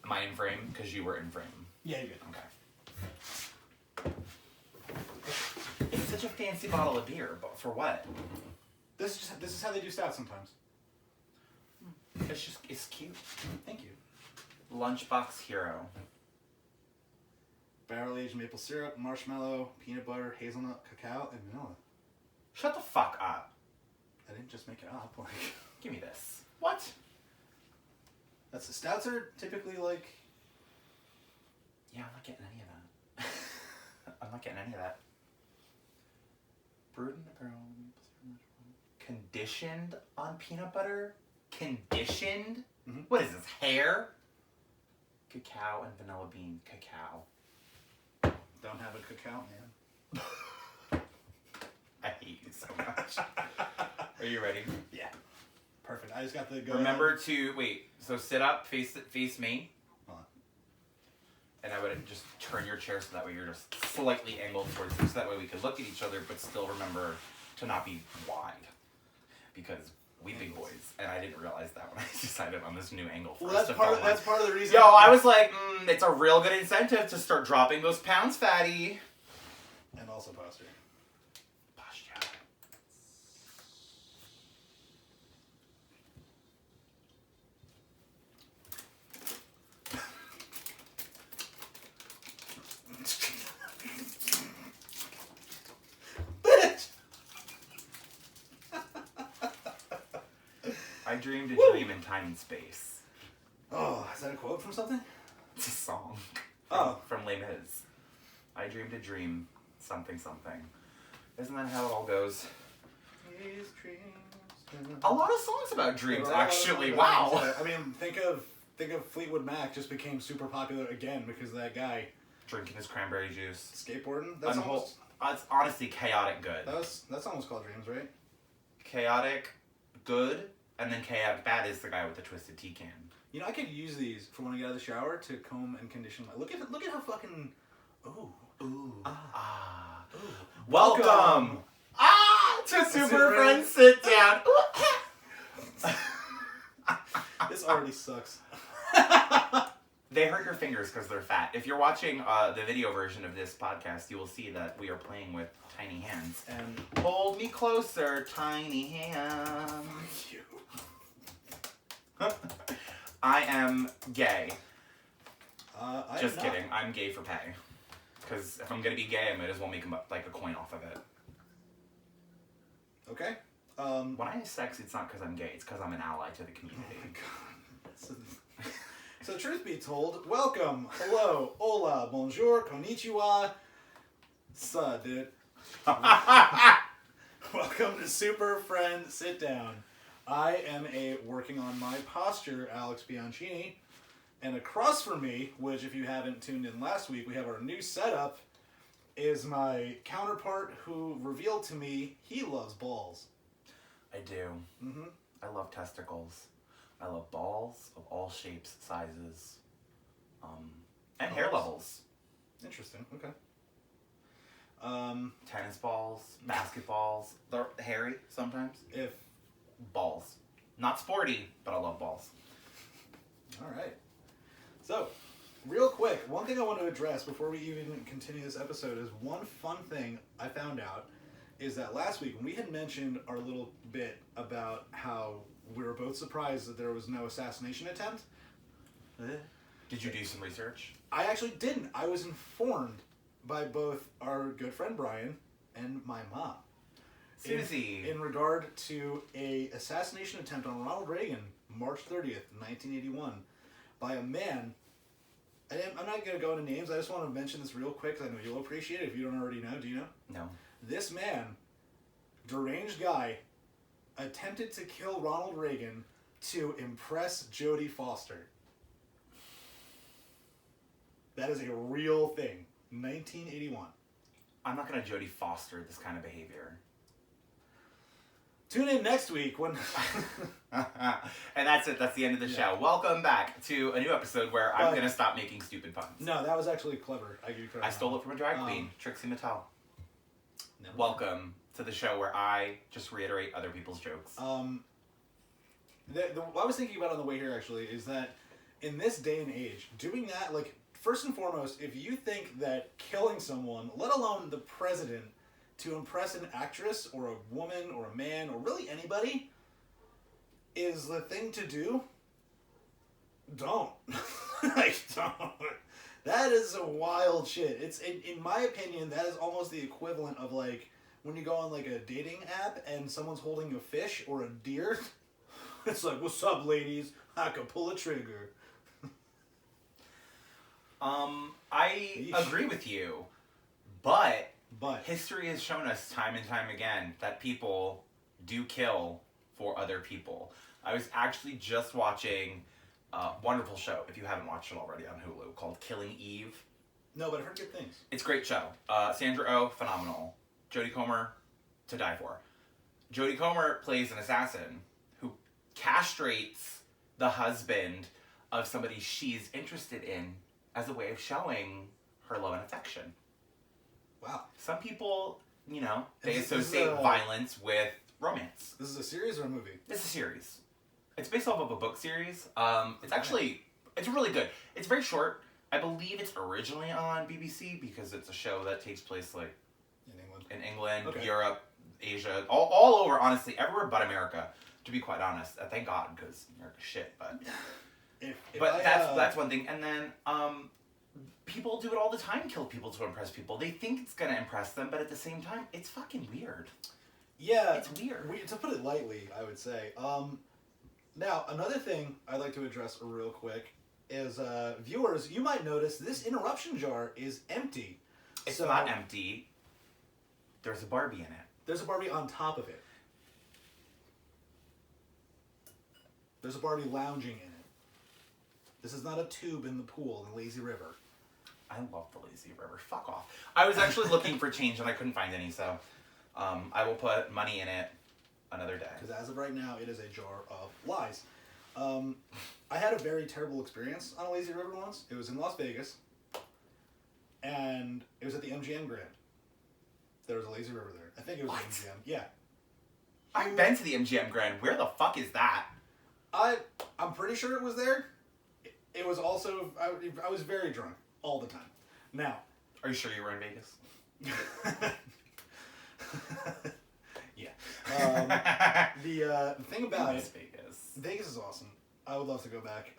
Am I in frame? Because you were in frame. Yeah, you're good. Okay. It's such a fancy bottle of beer, but for what? This is how they do stats sometimes. It's cute. Thank you. Lunchbox Hero. Barrel aged maple syrup, marshmallow, peanut butter, hazelnut, cacao, and vanilla. Shut the fuck up. I didn't just make it up. Like, Give me this. What? that's the stouts are typically like. Yeah, I'm not getting any of that. I'm not getting any of that. Brewed in the barrel. Conditioned on peanut butter? Conditioned? Mm-hmm. What is this, hair? Cacao and vanilla bean cacao. Don't have a cacao, man. I hate you so much. Are you ready? Yeah. Perfect. I just got the go. Remember to wait. So sit up, face me, Hold on. and I would just turn your chair so that way you're just slightly angled towards me, so that way we could look at each other, but still remember to not be wide, because we big boys, and I didn't realize that when I decided on this new angle. For Well, us that's to part. film That's on. part of the reason. Yo, I was like, it's a real good incentive to start dropping those pounds, fatty. And also posture. Posture. Bitch. I dreamed a dream in time and space. Oh, is that a quote from something? It's a song. Oh. From Les Mis. I dreamed a dream, something, something. Isn't that how it all goes? These dreams. A lot of songs about dreams, actually. Wow. I mean, think of Fleetwood Mac just became super popular again because of that guy Drinking his cranberry juice. skateboarding. That's almost, It's honestly chaotic good. that's almost called dreams, right? Chaotic good, and then chaotic bad is the guy with the twisted tea can. You know, I could use these for when I get out of the shower to comb and condition my. Look at how fucking. Ooh. Ooh. Ooh. Welcome! To Superfriends Sit Down. This already sucks. They hurt your fingers because they're fat. If you're watching the video version of this podcast, you will see that we are playing with tiny hands. And Hold me closer, tiny hands. you. I am gay. I Just am not. kidding. I'm gay for pay. Because if I'm going to be gay, I might as well make like a coin off of it. Okay. When I say sex, it's not because I'm gay. It's because I'm an ally to the community. Oh my god. So truth be told, welcome, hello, hola, bonjour, konnichiwa, sa, dude. Welcome to Super Friend Sit Down. I am working on my posture, Alex Bianchini, and across from me, which if you haven't tuned in last week, we have our new setup, is my counterpart who revealed to me he loves balls. I do. Mm-hmm. I love testicles. I love balls of all shapes, sizes, and hair levels. Interesting, okay. Tennis balls, basketballs. They're hairy sometimes. If Balls. Not sporty, but I love balls. All right. So, real quick, one thing I want to address before we even continue this episode is one fun thing I found out is that last week when we had mentioned our little bit about how we were both surprised that there was no assassination attempt. Did you do some research? I actually didn't. I was informed by both our good friend Brian and my mom. Susie. In regard to a assassination attempt on Ronald Reagan, March 30th, 1981, by a man. And I'm not going to go into names. I just want to mention this real quick because I know you'll appreciate it if you don't already know. Do you know? No. This man, deranged guy, attempted to kill Ronald Reagan to impress Jodie Foster. That is a real thing. 1981. I'm not going to Jodie Foster this kind of behavior. Tune in next week when... And that's it. That's the end of the show. Welcome back to a new episode where I'm going to stop making stupid puns. No, that was actually clever. I stole it from a drag queen, Trixie Mattel. Never Welcome to the show where I just reiterate other people's jokes. What I was thinking about on the way here, actually, is that in this day and age, doing that, like, first and foremost, if you think that killing someone, let alone the president, to impress an actress or a woman or a man or really anybody is the thing to do, don't. Like, don't. That is a wild shit. It's, in my opinion, that is almost the equivalent of, like, when you go on, like, a dating app and someone's holding a fish or a deer. It's like, what's up, ladies? I can pull a trigger. I agree with you, but But history has shown us time and time again that people do kill for other people. I was actually just watching a wonderful show, if you haven't watched it already, on Hulu, called Killing Eve. no, but I've heard good things. It's a great show. Sandra Oh, phenomenal. Jodie Comer, to die for. Jodie Comer plays an assassin who castrates the husband of somebody she's interested in as a way of showing her love and affection. Wow. Some people, you know, they This is associate a- violence with romance. This is a series or a movie? It's a series. It's based off of a book series. It's actually, it's really good. It's very short. I believe it's originally on BBC because it's a show that takes place like In England. in England, Okay. Europe, Asia, all over, honestly, everywhere but America, to be quite honest. Thank God, because America's shit, but... But that's one thing. And then people do it all the time, kill people to impress people. They think it's going to impress them, but at the same time, it's fucking weird. Yeah. It's weird. To put it lightly, I would say. Now, another thing I'd like to address real quick is, viewers, you might notice this interruption jar is empty. It's So, not empty. There's a Barbie in it. There's a Barbie on top of it. There's a Barbie lounging in it. This is not a tube in the pool in the lazy river. I love the lazy river. Fuck off. I was actually looking for change and I couldn't find any, so I will put money in it another day. Because as of right now, it is a jar of lies. I had a very terrible experience on a lazy river once. It was in Las Vegas. And it was at the MGM Grand. There was a lazy river there. I think it was What? the MGM. Yeah. I've been to the MGM Grand. Where the fuck is that? I'm pretty sure it was there. It was also... I was very drunk all the time. Now... Are you sure you were in Vegas? Yeah. The thing about Las it... Vegas. Vegas is awesome. I would love to go back.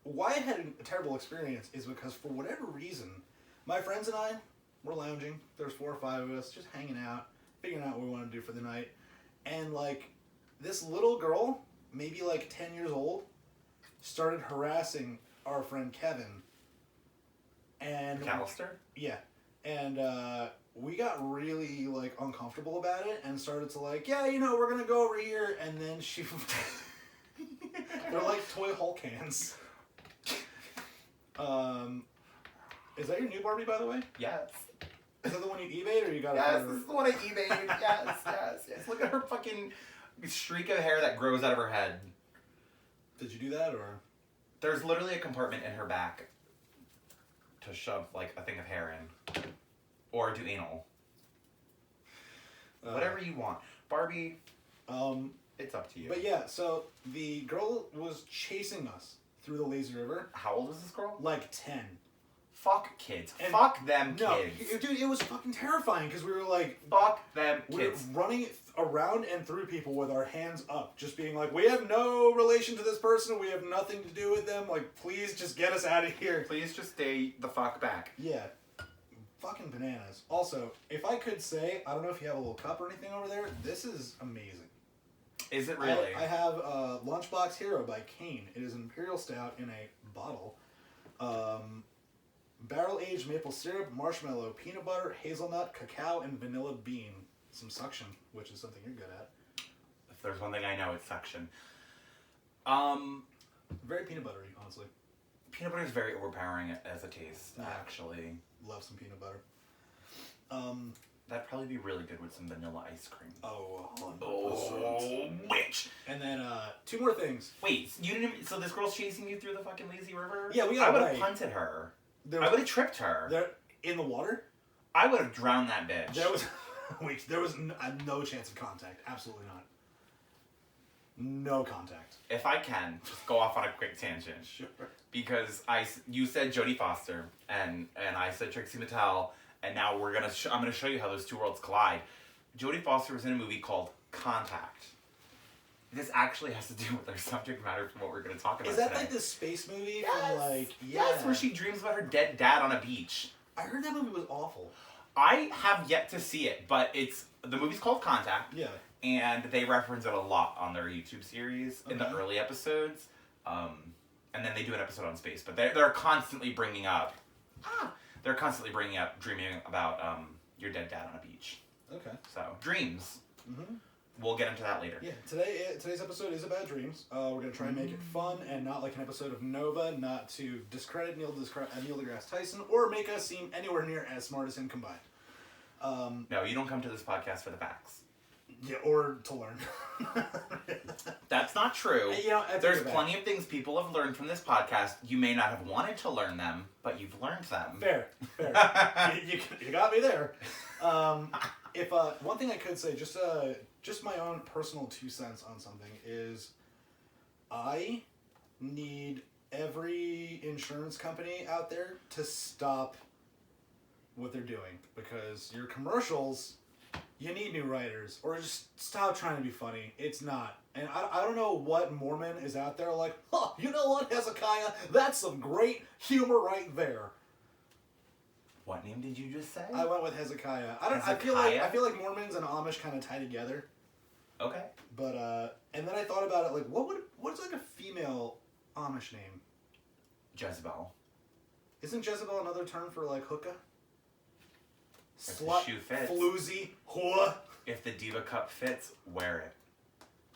Why I had a terrible experience is because for whatever reason, my friends and I were lounging. There's 4 or 5 of us just hanging out, figuring out what we want to do for the night. And like this little girl, maybe like 10 years old, started harassing our friend Kevin. And McAllister? yeah. And we got really like uncomfortable about it and started to like, yeah, you know, we're gonna go over here. And then she they're like toy Hulk hands. Is that your new Barbie, by the way? Yes. Is that the one you eBayed or you got it? Yes, for- this is the one I eBayed. Yes. Look at her fucking streak of hair that grows out of her head. Did you do that or? There's literally a compartment in her back to shove like a thing of hair in. Or do anal. Whatever you want. Barbie, it's up to you. But yeah, so the girl was chasing us through the lazy river. How old is this girl? Like 10. Fuck kids. And- Fuck them No, kids. dude, it was fucking terrifying because we were like, Fuck them we were kids. running around and through people with our hands up, just being like, we have no relation to this person, we have nothing to do with them, like, please just get us out of here. Please just stay the fuck back. Yeah. Fucking bananas. Also, if I could say, I don't know if you have a little cup or anything over there, this is amazing. Is it really? I have Lunchbox Hero by Kane. It is an Imperial Stout in a bottle. Barrel-aged maple syrup, marshmallow, peanut butter, hazelnut, cacao, and vanilla bean. Some suction, which is something you're good at. If there's one thing I know, it's suction. Very peanut buttery, honestly. Peanut butter is very overpowering as a taste, Yeah. actually. Love some peanut butter. That'd probably be really good with some vanilla ice cream. Oh, 100%. Oh, witch! And then 2 more things. Wait, you didn't. So this girl's chasing you through the fucking lazy river? Yeah, we got I would have away. punted her. There I would have tripped her. there in the water. I would have drowned that bitch. There was wait. There was no chance of contact. Absolutely No contact. If I can, just go off on a quick tangent. Sure. Because you said Jodie Foster, and I said Trixie Mattel, and now I'm gonna show you how those two worlds collide. Jodie Foster was in a movie called Contact. This actually has to do with our subject matter from what we're gonna talk about Is that today. like the space movie Yes. from like... Yes, where she dreams about her dead dad on a beach. I heard that movie was awful. I have yet to see it, but the movie's called Contact. Yeah. And they reference it a lot on their YouTube series in the early episodes. And then they do an episode on space. But they're constantly bringing up... dreaming about your dead dad on a beach. Okay. So, dreams. Mm-hmm. We'll get into that later. Yeah, today's episode is about dreams. We're going to try and make it fun and not like an episode of Nova, not to discredit Neil deGrasse Tyson, or make us seem anywhere near as smart as him combined. No, you don't come to this podcast for the facts. Yeah, or to learn. That's not true. You know, There's plenty of things people have learned from this podcast. You may not have wanted to learn them, but you've learned them. Fair. You got me there. If one thing I could say, just my own personal 2 cents on something is, I need every insurance company out there to stop what they're doing, because your commercials, you need new writers, or just stop trying to be funny. It's not. And I don't know what Mormon is out there like, huh, you know what, Hezekiah? That's some great humor right there. What name did you just say? I went with Hezekiah. I feel like Mormons and Amish kind of tie together. Okay. But and then I thought about it, like what's like a female Amish name? Jezebel. Isn't Jezebel another term for like hookah? If the Slut, shoe fits. floozy, whore. If the Diva Cup fits, wear it.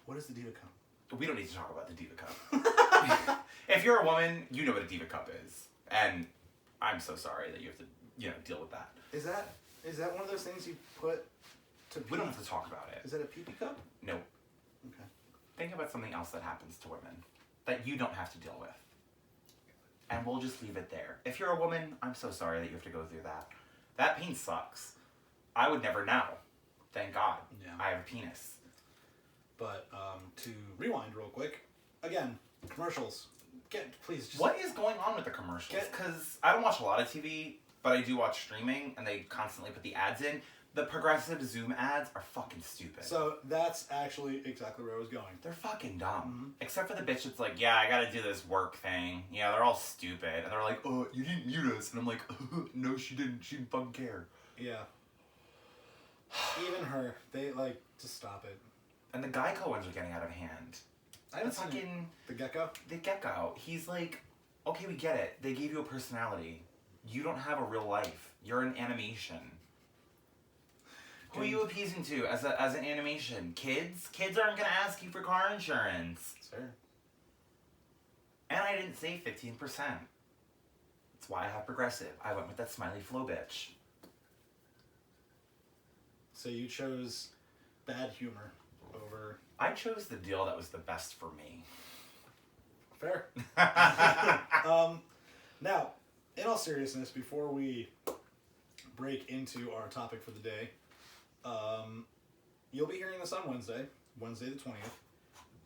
What is the Diva Cup? We don't need to talk about the Diva Cup. If you're a woman, you know what a Diva Cup is. And I'm so sorry that you have to, deal with that. Is that one of those things you put to pee? We don't have to talk about it. Is that a pee-pee cup? Nope. Okay. Think about something else that happens to women that you don't have to deal with. And we'll just leave it there. If you're a woman, I'm so sorry that you have to go through that. That pain sucks. I would never know. Thank God. Yeah. I have a penis. But to rewind real quick, again, commercials. Please. Just What is going on with the commercials? Because I don't watch a lot of TV, but I do watch streaming, and they constantly put the ads in. The progressive Zoom ads are fucking stupid. So that's actually exactly where I was going. They're fucking dumb. Except for the bitch that's like, yeah, I gotta do this work thing. Yeah, they're all stupid. And they're like, oh, you didn't mute us. And I'm like, no, she didn't. She didn't fucking care. Yeah. Even her, they like to stop it. And the Geico ones are getting out of hand. I haven't The seen fucking the gecko. the Gecko. He's like, okay, we get it. They gave you a personality. You don't have a real life. You're an animation. Who are you appeasing to as an animation? Kids? Kids aren't gonna ask you for car insurance. Sure. And I didn't say 15%. That's why I have progressive. I went with that smiley flow bitch. So you chose bad humor over... I chose the deal that was the best for me. Fair. Now, in all seriousness, before we break into our topic for the day, you'll be hearing this on Wednesday the 20th.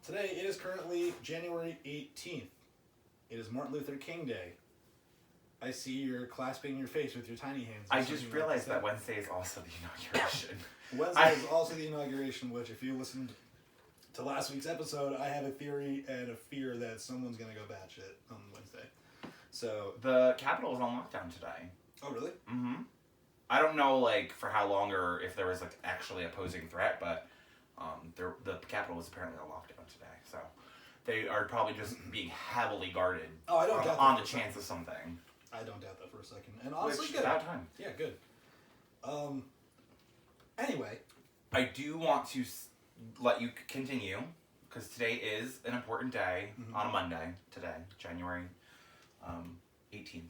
Today, it is currently January 18th. It is Martin Luther King Day. I see you're clasping your face with your tiny hands. I just realized that Wednesday is also the inauguration. Wednesday is also the inauguration, which if you listened to last week's episode, I have a theory and a fear that someone's going to go batshit on Wednesday. So The Capitol was on lockdown today. Oh, really? Mm-hmm. I don't know, like, for how long or if there was, like, actually opposing threat, but the Capitol was apparently on lockdown today, so they are probably just being heavily guarded on the chance of something. I don't doubt that for a second. And honestly, Which, good. about time. Yeah, good. Anyway. I do want to let you continue, because today is an important day on a Monday, today, January 18th.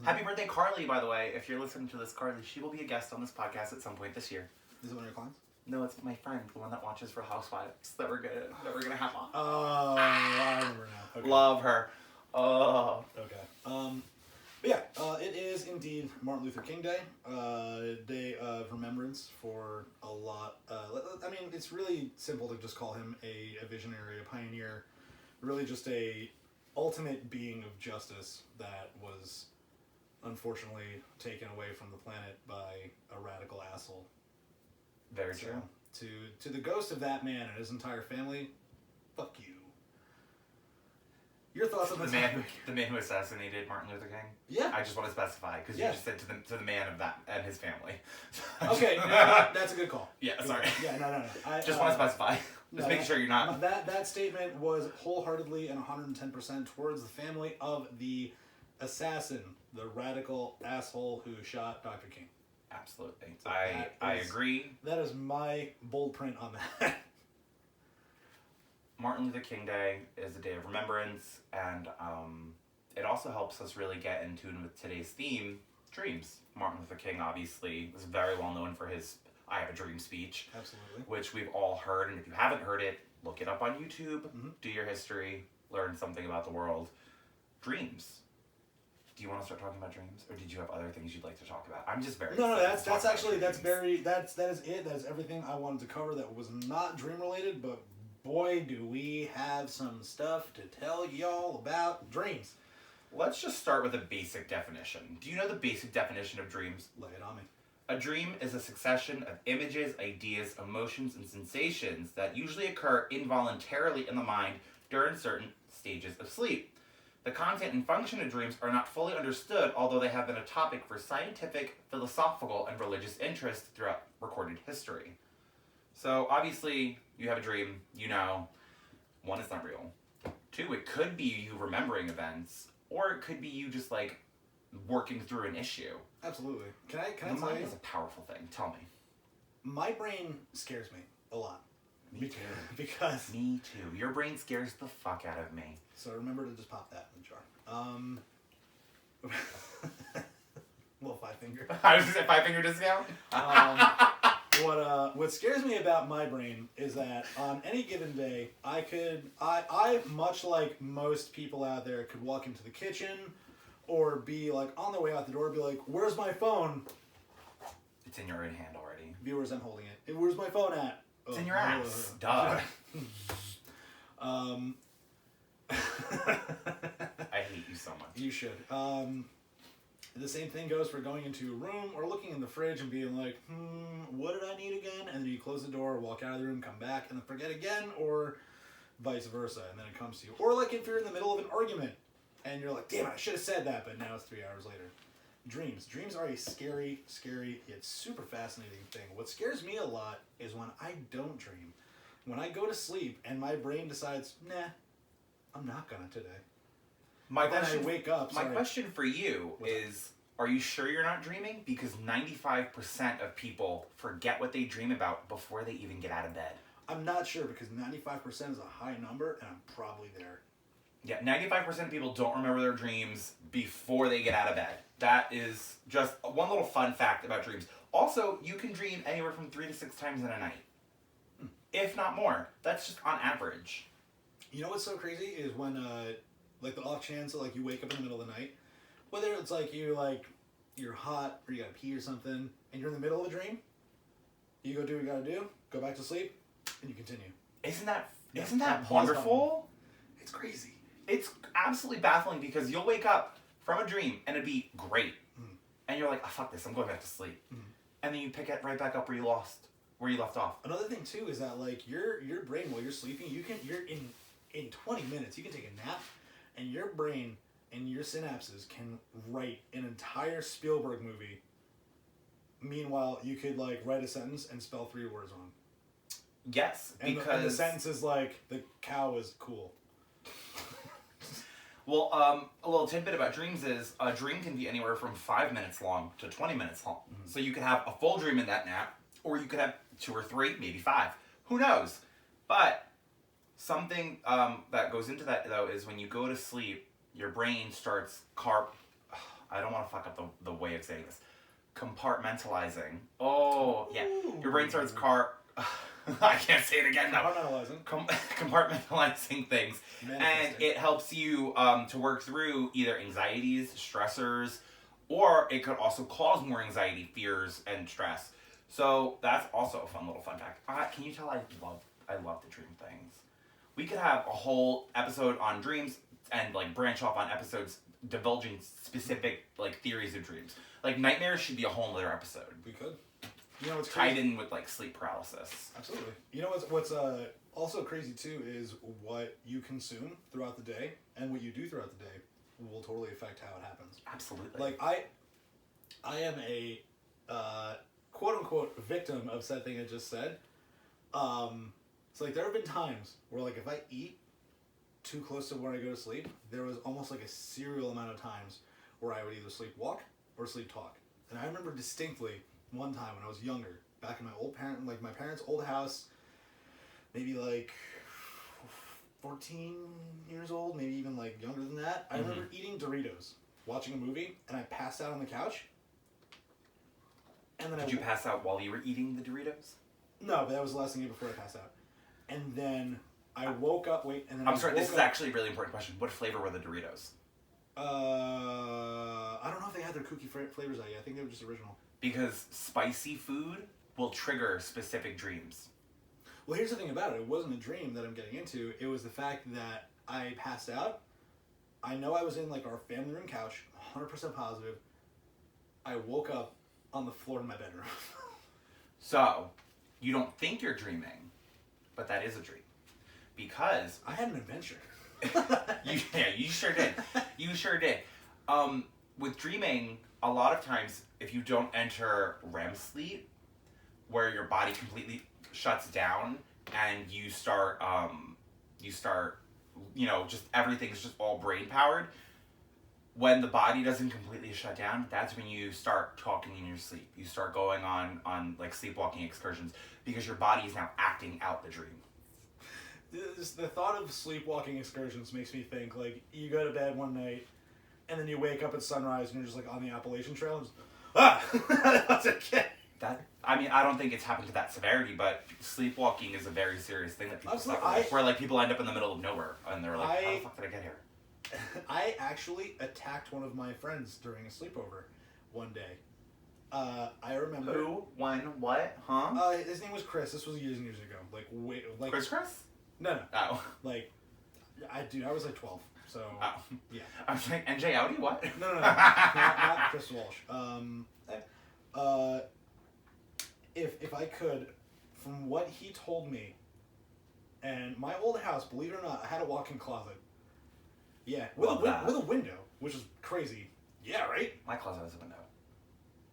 Happy birthday, Carly, by the way. If you're listening to this, Carly, she will be a guest on this podcast at some point this year. Is it one of your clients? No, it's my friend, the one that watches for Housewives that we're gonna have on. Oh, I remember now. Okay. Love her. Oh. Okay. But yeah, it is indeed Martin Luther King Day. Day of remembrance for a lot. I mean, it's really simple to just call him a visionary, a pioneer, really just a ultimate being of justice that was unfortunately taken away from the planet by a radical asshole. Very true. To the ghost of that man and his entire family, fuck you. Your thoughts on the man who assassinated Martin Luther King? Yeah. I just want to specify, because you just said to the man of that and his family. Okay, no, that's a good call. Yeah, sorry. Yeah, no. I just want to specify. Just making sure you're not... That statement was wholeheartedly and 110% towards the family of the assassin, the radical asshole who shot Dr. King. Absolutely. So I agree. That is my bold print on that. Martin Luther King Day is a day of remembrance, and it also helps us really get in tune with today's theme, dreams. Martin Luther King obviously was very well known for his I Have a Dream speech. Absolutely. Which we've all heard, and if you haven't heard it, look it up on YouTube, do your history, learn something about the world. Dreams. Do you want to start talking about dreams, or did you have other things you'd like to talk about? I'm just very No, that's it. That is everything I wanted to cover that was not dream related, but boy, do we have some stuff to tell y'all about dreams. Let's just start with a basic definition. Do you know the basic definition of dreams? Lay it on me. A dream is a succession of images, ideas, emotions, and sensations that usually occur involuntarily in the mind during certain stages of sleep. The content and function of dreams are not fully understood, although they have been a topic for scientific, philosophical, and religious interest throughout recorded history. So, obviously, you have a dream, you know, one, it's not real. Two, it could be you remembering events, or it could be you just, like, working through an issue. Absolutely. Can I The tell mind you? is a powerful thing. Tell me. My brain scares me a lot. Me too. Because... Me too. Your brain scares the fuck out of me. So remember to just pop that in the jar. Little 5-finger. I was going to say 5-finger discount? What scares me about my brain is that on any given day, I much like most people out there, could walk into the kitchen or be like on the way out the door, be like, "Where's my phone?" It's in your own hand already. Viewers, I'm holding it. Where's my phone at? It's in your ass. Duh. I hate you so much. You should. The same thing goes for going into a room or looking in the fridge and being like, what did I need again? And then you close the door, walk out of the room, come back, and then forget again, or vice versa, and then it comes to you. Or like if you're in the middle of an argument, and you're like, damn it, I should have said that, but now it's 3 hours later. Dreams. Dreams are a scary, scary, yet super fascinating thing. What scares me a lot is when I don't dream. When I go to sleep and my brain decides, nah, I'm not gonna today. Then I wake up. My question for you is, are you sure you're not dreaming? Because 95% of people forget what they dream about before they even get out of bed. I'm not sure, because 95% is a high number, and I'm probably there. Yeah, 95% of people don't remember their dreams before they get out of bed. That is just one little fun fact about dreams. Also, you can dream anywhere from 3 to 6 times in a night. If not more. That's just on average. You know what's so crazy is when, like the off chance that like you wake up in the middle of the night, whether it's like you're hot or you gotta pee or something, and you're in the middle of a dream, you go do what you gotta do, go back to sleep, and you continue. Isn't that wonderful? It's crazy. It's absolutely baffling because you'll wake up from a dream and it'd be great. And you're like, oh, fuck this, I'm going back to sleep. And then you pick it right back up where you left off. Another thing too is that like your brain while you're sleeping, you're in 20 minutes you can take a nap, and your brain and your synapses can write an entire Spielberg movie. Meanwhile, you could like write a sentence and spell 3 words wrong. Yes, and the sentence is like, the cow is cool. Well, a little tidbit about dreams is a dream can be anywhere from 5 minutes long to 20 minutes long. So you could have a full dream in that nap, or you could have 2 or 3, maybe 5. Who knows? But something that goes into that, though, is when you go to sleep, your brain starts I don't want to fuck up the way of saying this. Compartmentalizing. Oh, yeah. Your brain starts I can't say it again now. Compartmentalizing things. And it helps you to work through either anxieties, stressors, or it could also cause more anxiety, fears, and stress. So that's also a fun little fun fact. Can you tell I love to dream things? We could have a whole episode on dreams and like branch off on episodes divulging specific like theories of dreams. Like nightmares should be a whole other episode. We could. You know what's tied crazy? in with like sleep paralysis. Absolutely. You know what's also crazy too is what you consume throughout the day and what you do throughout the day will totally affect how it happens. Absolutely. Like I am a quote unquote victim of said thing I just said. So like there have been times where like if I eat too close to when I go to sleep, there was almost like a serial amount of times where I would either sleepwalk or sleep talk. And I remember distinctly one time when I was younger, back in my parents' old house, maybe like 14 years old, maybe even like younger than that. I remember eating Doritos, watching a movie, and I passed out on the couch. And then Did you pass out while you were eating the Doritos? No, but that was the last thing I did before I passed out. And then I woke up. I'm sorry. This is actually a really important question. What flavor were the Doritos? I don't know if they had their kooky flavors out yet. I think they were just original. Because spicy food will trigger specific dreams. Well, here's the thing about it. It wasn't a dream that I'm getting into. It was the fact that I passed out. I know I was in like our family room couch, 100% positive. I woke up on the floor in my bedroom. So, you don't think you're dreaming, but that is a dream. Because... I had an adventure. You sure did. You sure did. With dreaming, a lot of times, if you don't enter REM sleep, where your body completely shuts down and you start, just everything's just all brain powered. When the body doesn't completely shut down, that's when you start talking in your sleep. You start going on like sleepwalking excursions because your body is now acting out the dream. The thought of sleepwalking excursions makes me think like you go to bed one night and then you wake up at sunrise and you're just like on the Appalachian Trail and just, that's a kid. I don't think it's happened to that severity, but sleepwalking is a very serious thing that people suffer with, where like people end up in the middle of nowhere and they're like, how the fuck did I get here? I actually attacked one of my friends during a sleepover one day. I remember. Who? When? What? Huh? His name was Chris. This was years and years ago. Like Chris? No. Oh. Like, I was like 12. So. Oh. Yeah. I was like, NJ Audi? What? No. Not Chris Walsh. If I could, from what he told me, and my old house, believe it or not, I had a walk-in closet. Yeah, with a window, which is crazy. Yeah, right? My closet has a window.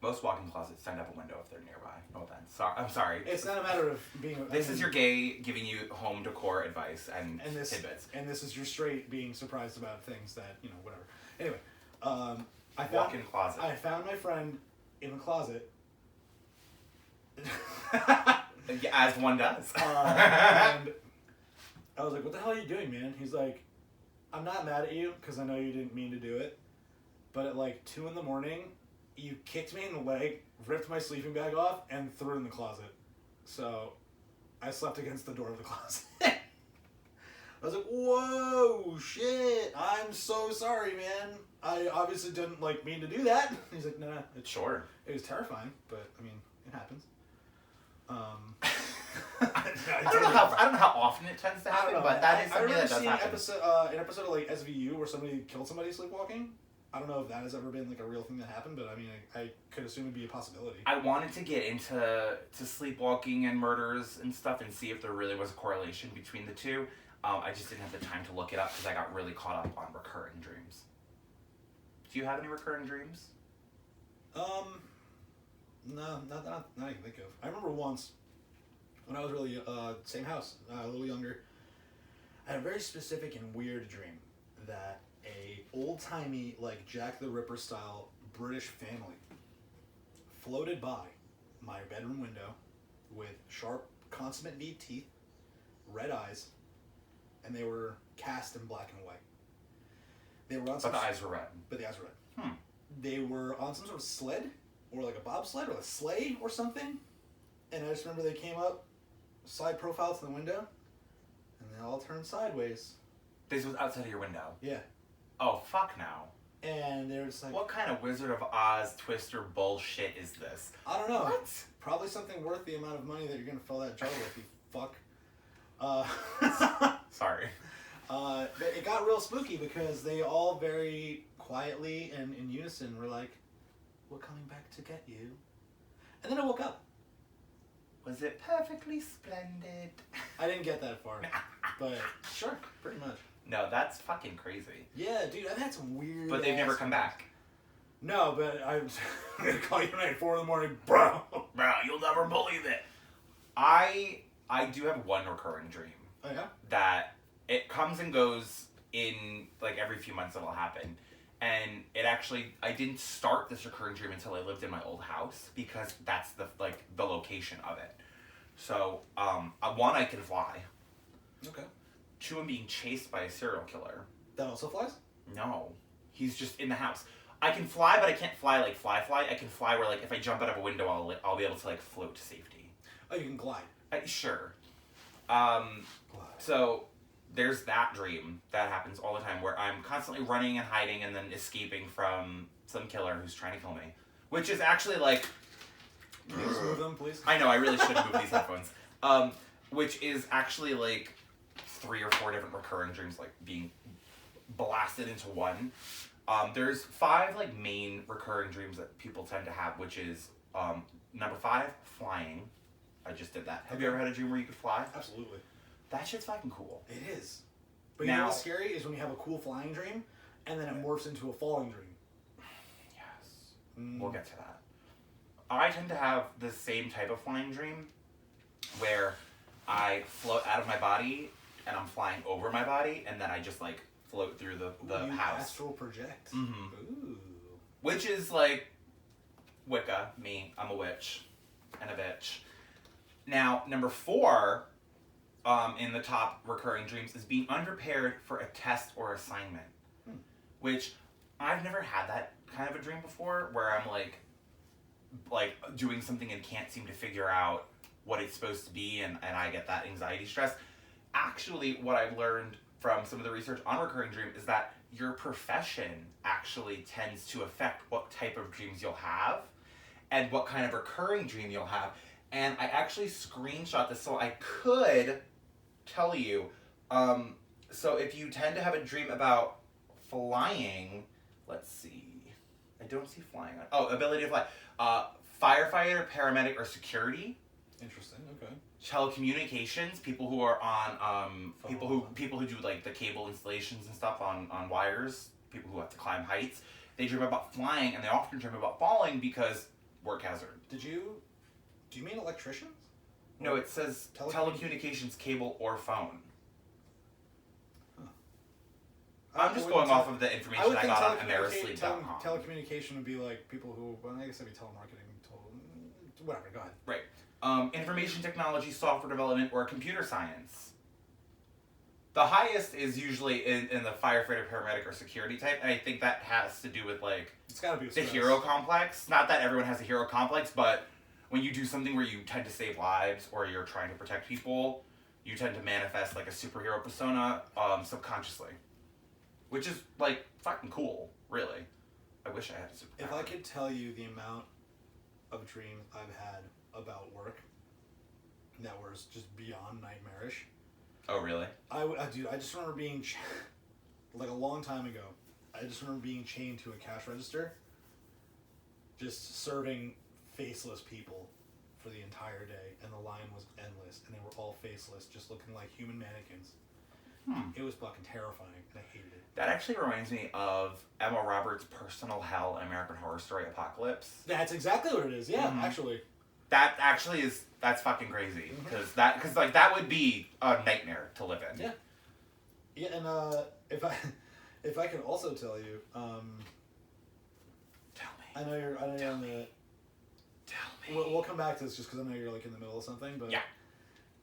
Most walk-in closets tend to have a window if they're nearby. No offense. I'm sorry. It's not a matter of being... This is your gay giving you home decor advice and tidbits. And this is your straight being surprised about things that, whatever. Anyway, walk-in closet. I found my friend in the closet. As one does. And I was like, what the hell are you doing, man? He's like, I'm not mad at you because I know you didn't mean to do it. But at like 2 a.m, you kicked me in the leg, ripped my sleeping bag off, and threw it in the closet. So I slept against the door of the closet. I was like, whoa, shit. I'm so sorry, man. I obviously didn't mean to do that. He's like, nah. Sure. It was terrifying, but I mean, it happens. I don't know how often it tends to happen, but that is something that does happen. I remember seeing an episode of like SVU where somebody killed somebody sleepwalking. I don't know if that has ever been like a real thing that happened, but I mean, I could assume it'd be a possibility. I wanted to get into sleepwalking and murders and stuff and see if there really was a correlation between the two. I just didn't have the time to look it up because I got really caught up on recurring dreams. Do you have any recurring dreams? No, not that I can think of. I remember once when I was really same house, a little younger. I had a very specific and weird dream that a old-timey, like Jack the Ripper style British family floated by my bedroom window with sharp consummate meat teeth, red eyes, and they were cast in black and white. They were on But the eyes were red. But the eyes were red. They were on some sort of sled, or like a bobsled, or a sleigh, or something. And I just remember they came up, side profile to the window, and they all turn sideways. This was outside of your window. Yeah. Oh, fuck no. And they're just like, What kind of Wizard of Oz twister bullshit is this? I don't know. What? Probably something worth the amount of money that you're gonna fill that jar with, you fuck. Sorry. It got real spooky because they all very quietly and in unison were like, "We're coming back to get you." And then I woke up. Was it perfectly splendid? I didn't get that far, but sure, pretty much. No, that's fucking crazy. Yeah, dude, I've had some weird. But they've never come back. No, but I'm gonna call you tonight at 4 a.m, bro. Bro, you'll never believe it. I do have one recurring dream. Oh yeah. That it comes and goes in like every few months. It'll happen, and it actually I didn't start this recurring dream until I lived in my old house because that's the location of it. So one, I can fly. Okay. Two, I'm being chased by a serial killer. That also flies? No, he's just in the house. I can fly, but I can't fly like fly. I can fly where like if I jump out of a window, I'll be able to like float to safety. Oh, you can glide. Sure. Glide. So there's that dream that happens all the time where I'm constantly running and hiding and then escaping from some killer who's trying to kill me, which is actually like. Can you just move them, please? I know I really should move these headphones. Which is actually like 3 or 4 different recurring dreams like being blasted into one. There's 5 like main recurring dreams that people tend to have, which is number 5, flying. I just did that. Have you ever had a dream where you could fly? Absolutely. That shit's fucking cool. It is. But you know what's scary is when you have a cool flying dream and then it morphs into a falling dream. Yes. We'll get to that. I tend to have the same type of flying dream where I float out of my body and I'm flying over my body and then I just like float through the house. Astral project. Mm-hmm. Ooh. Which is like Wicca, me. I'm a witch and a bitch. Now, number 4 in the top recurring dreams is being unprepared for a test or assignment. Which I've never had that kind of a dream before where I'm like doing something and can't seem to figure out what it's supposed to be and I get that anxiety stress. Actually, what I've learned from some of the research on recurring dream is that your profession actually tends to affect what type of dreams you'll have and what kind of recurring dream you'll have. And I actually screenshot this so I could tell you. So if you tend to have a dream about flying, let's see. I don't see flying. Ability to fly. Firefighter, paramedic, or security. Interesting. Okay. Telecommunications, people who are on people who do like the cable installations and stuff on wires, people who have to climb heights. They dream about flying and they often dream about falling because work hazard. Do you mean electricians? No, it says telecommunications, cable, or phone. Huh. I'm just going off of the information I got on amerisleep.com. Telecommunication would be like people who, well, I guess that'd be telemarketing. Whatever, go ahead. Right. Information technology, software development, or computer science. The highest is usually in the firefighter, paramedic, or security type, and I think that has to do with like it's gotta be the hero complex. Not that everyone has a hero complex, but when you do something where you tend to save lives or you're trying to protect people, you tend to manifest like a superhero persona subconsciously. Which is like fucking cool, really. I wish I had a superpower. If I could tell you the amount of dreams I've had about work that was just beyond nightmarish. Oh, really? Dude, I just remember being, like a long time ago, I just remember being chained to a cash register, just serving faceless people for the entire day, and the line was endless, and they were all faceless, just looking like human mannequins. It was fucking terrifying, and I hated it. That actually reminds me of Emma Roberts' Personal Hell in American Horror Story Apocalypse. That's exactly what it is, yeah, actually. That actually is, that's fucking crazy, because that would be a nightmare to live in. Yeah. Yeah, and if I could also tell you, Tell me. I know you're on the. Tell me. We'll come back to this just because I know you're like in the middle of something, but yeah.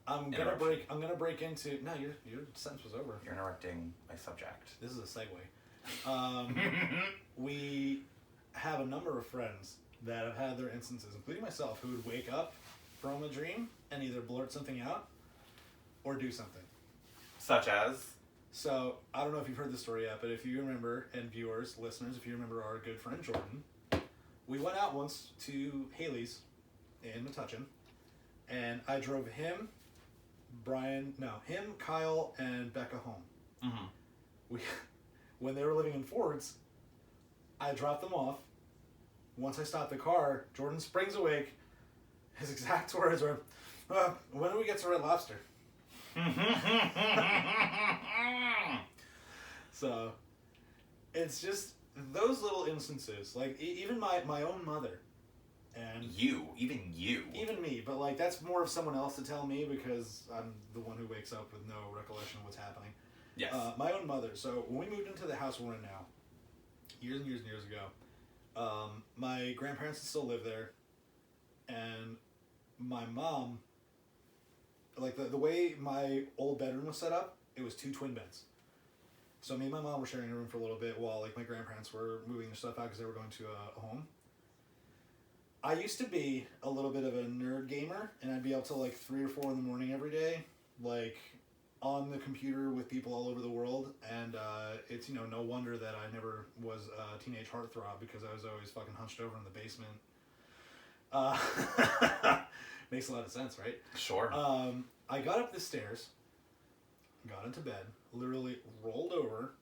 I'm gonna break into your sentence was over. You're interrupting my subject. This is a segue. We have a number of friends that have had their instances, including myself, who would wake up from a dream and either blurt something out or do something. Such as? So, I don't know if you've heard this story yet, but if you remember, and viewers, listeners, if you remember our good friend Jordan, we went out once to Haley's in Metuchen, and I drove him, Kyle, and Becca home. Mm-hmm. When they were living in Ford's, I dropped them off. Once I stopped the car, Jordan springs awake. His exact words were, when do we get to Red Lobster? So, it's just those little instances. Like, even my own mother. And even me, but like that's more of someone else to tell me because I'm the one who wakes up with no recollection of what's happening. Yes. My own mother. So when we moved into the house we're in now, years and years and years ago, my grandparents still live there, and my mom, like the way my old bedroom was set up, it was 2 twin beds. So me and my mom were sharing a room for a little bit while like my grandparents were moving their stuff out because they were going to a home. I used to be a little bit of a nerd gamer, and I'd be up till like 3 or 4 in the morning every day, like on the computer with people all over the world. And it's no wonder that I never was a teenage heartthrob because I was always fucking hunched over in the basement. Makes a lot of sense, right? Sure. I got up the stairs, got into bed, literally rolled over,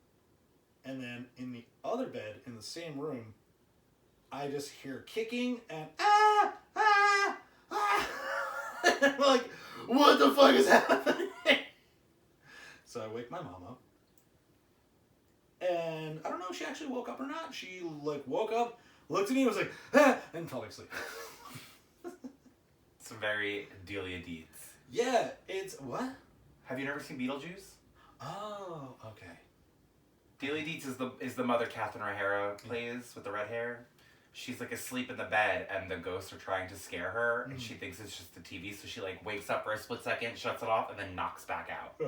and then in the other bed in the same room, I just hear kicking and I'm like, what the fuck is happening? So I wake my mom up, and I don't know if she actually woke up or not. She like woke up, looked at me, and was like, and fell asleep. Some very Delia Deeds. Yeah, it's what? Have you never seen Beetlejuice? Oh, okay. Delia Deeds is the mother Catherine O'Hara plays with the red hair. She's like asleep in the bed and the ghosts are trying to scare her and she thinks it's just the TV, so she like wakes up for a split second, shuts it off, and then knocks back out.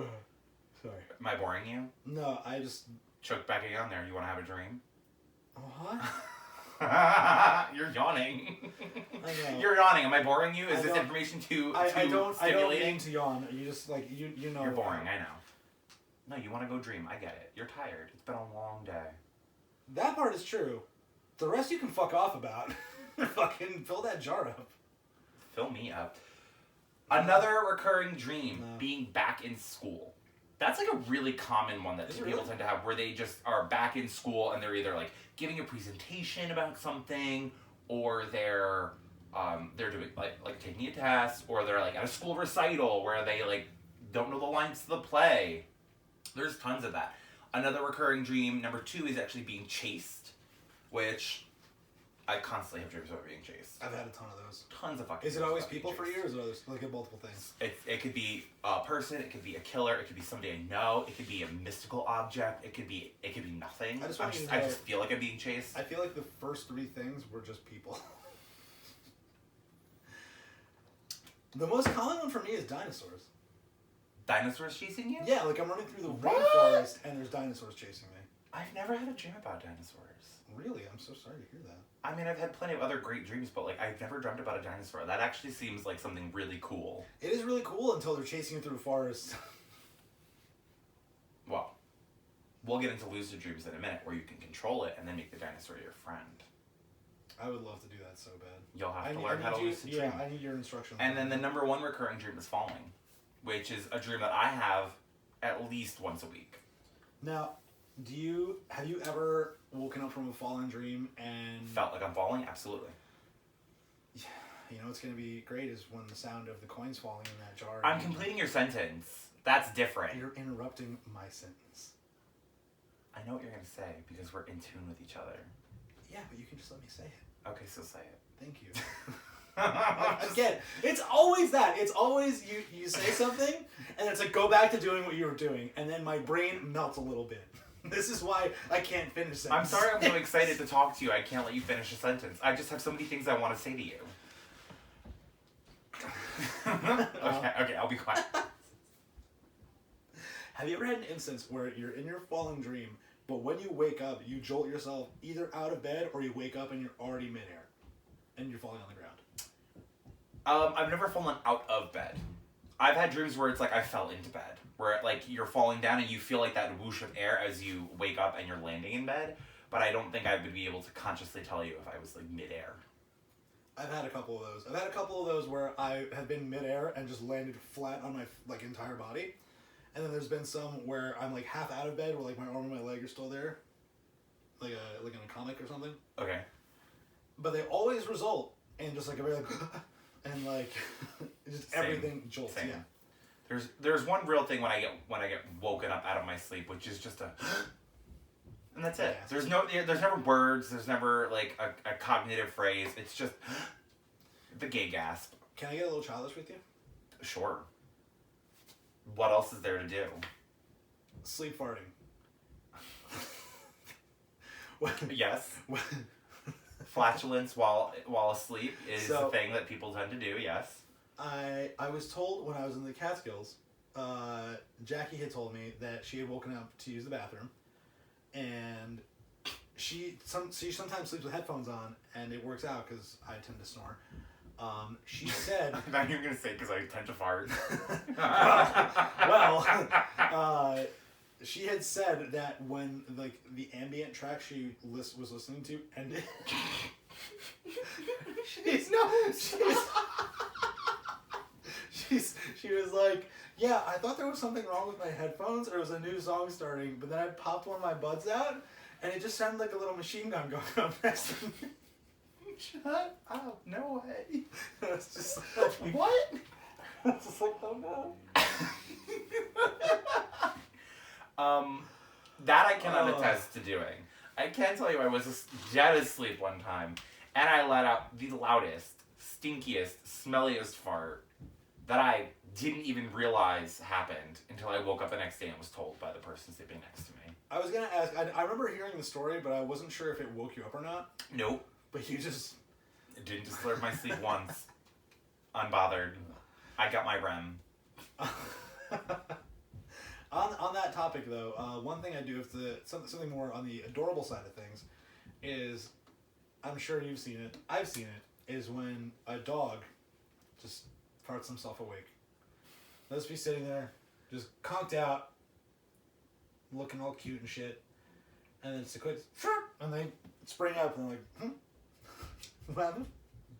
Sorry. Am I boring you? No, I just... Choke back on there. You want to have a dream? What? You're yawning. I know. You're yawning. Am I boring you? Is this information too stimulating? I don't mean to yawn. You just like, you know. You're boring, I know. No, you want to go dream. I get it. You're tired. It's been a long day. That part is true. The rest you can fuck off about. Fucking fill that jar up. Fill me up. Another recurring dream, being back in school. That's like a really common one that people tend to have, where they just are back in school and they're either like giving a presentation about something, or they're doing like taking a test, or they're like at a school recital where they like don't know the lines to the play. There's tons of that. Another recurring dream, number 2, is actually being chased, which I constantly have dreams about being chased. I've had a ton of those. Tons of fucking. Is it always people for you, or is it others? Like multiple things? It could be a person. It could be a killer. It could be somebody I know. It could be a mystical object. It could be nothing. I just feel like I'm being chased. I feel like the first 3 things were just people. The most common one for me is dinosaurs. Dinosaurs chasing you? Yeah, like I'm running through the rainforest and there's dinosaurs chasing me. I've never had a dream about dinosaurs. Really? I'm so sorry to hear that. I mean, I've had plenty of other great dreams, but like I've never dreamt about a dinosaur. That actually seems like something really cool. It is really cool until they're chasing you through a forest. Well, we'll get into lucid dreams in a minute, where you can control it and then make the dinosaur your friend. I would love to do that so bad. You'll have to learn how to lucid dream. Yeah, I need your instructions. And then the number 1 recurring dream is falling, which is a dream that I have at least once a week. Now, have you ever woken up from a falling dream and... Felt like I'm falling? Absolutely. Yeah, you know what's going to be great is when the sound of the coins falling in that jar... I'm completing your sentence. That's different. You're interrupting my sentence. I know what you're going to say, because we're in tune with each other. Yeah, but you can just let me say it. Okay, so say it. Thank you. Again, it's always that. It's always you say something, and it's like, go back to doing what you were doing, and then my brain melts a little bit. This is why I can't finish sentences. I'm sorry I'm so excited to talk to you. I can't let you finish a sentence. I just have so many things I want to say to you. Okay, I'll be quiet. Have you ever had an instance where you're in your falling dream, but when you wake up, you jolt yourself either out of bed or you wake up and you're already midair and you're falling on the ground? I've never fallen out of bed. I've had dreams where it's like I fell into bed, where like you're falling down and you feel like that whoosh of air as you wake up and you're landing in bed. But I don't think I would be able to consciously tell you if I was like midair. I've had a couple of those. I've had a couple of those where I have been midair and just landed flat on my like entire body. And then there's been some where I'm like half out of bed, where like my arm and my leg are still there, like in a comic or something. Okay. But they always result in just like a very like, and like just Same. Everything jolts. Same. Yeah. There's one real thing when I get woken up out of my sleep, which is just a, and that's it. Yeah. There's never words. There's never like a cognitive phrase. It's just the gay gasp. Can I get a little childish with you? Sure. What else is there to do? Sleep farting. Yes. Flatulence while asleep is a thing that people tend to do. Yes. I was told when I was in the Catskills, Jackie had told me that she had woken up to use the bathroom, and she sometimes sleeps with headphones on, and it works out because I tend to snore. She said... I thought you were going to say because I tend to fart. well, she had said that when like the ambient track she was listening to ended... She was like, yeah, I thought there was something wrong with my headphones or it was a new song starting, but then I popped one of my buds out and it just sounded like a little machine gun going up next to me. Shut up. No way. It's just like, what? It's just like, oh no. That I cannot attest to doing. I can tell you I was dead asleep one time and I let out the loudest, stinkiest, smelliest fart that I didn't even realize happened until I woke up the next day and was told by the person sleeping next to me. I was going to ask, I remember hearing the story, but I wasn't sure if it woke you up or not. Nope. But you just... It didn't disturb my sleep once. Unbothered. I got my REM. On that topic, though, one thing I do, something more on the adorable side of things, is, I'm sure you've seen it, I've seen it, is when a dog just farts himself awake. They'll just be sitting there, just conked out, looking all cute and shit, and then it's a quick, and they spring up, and they're like, what happened?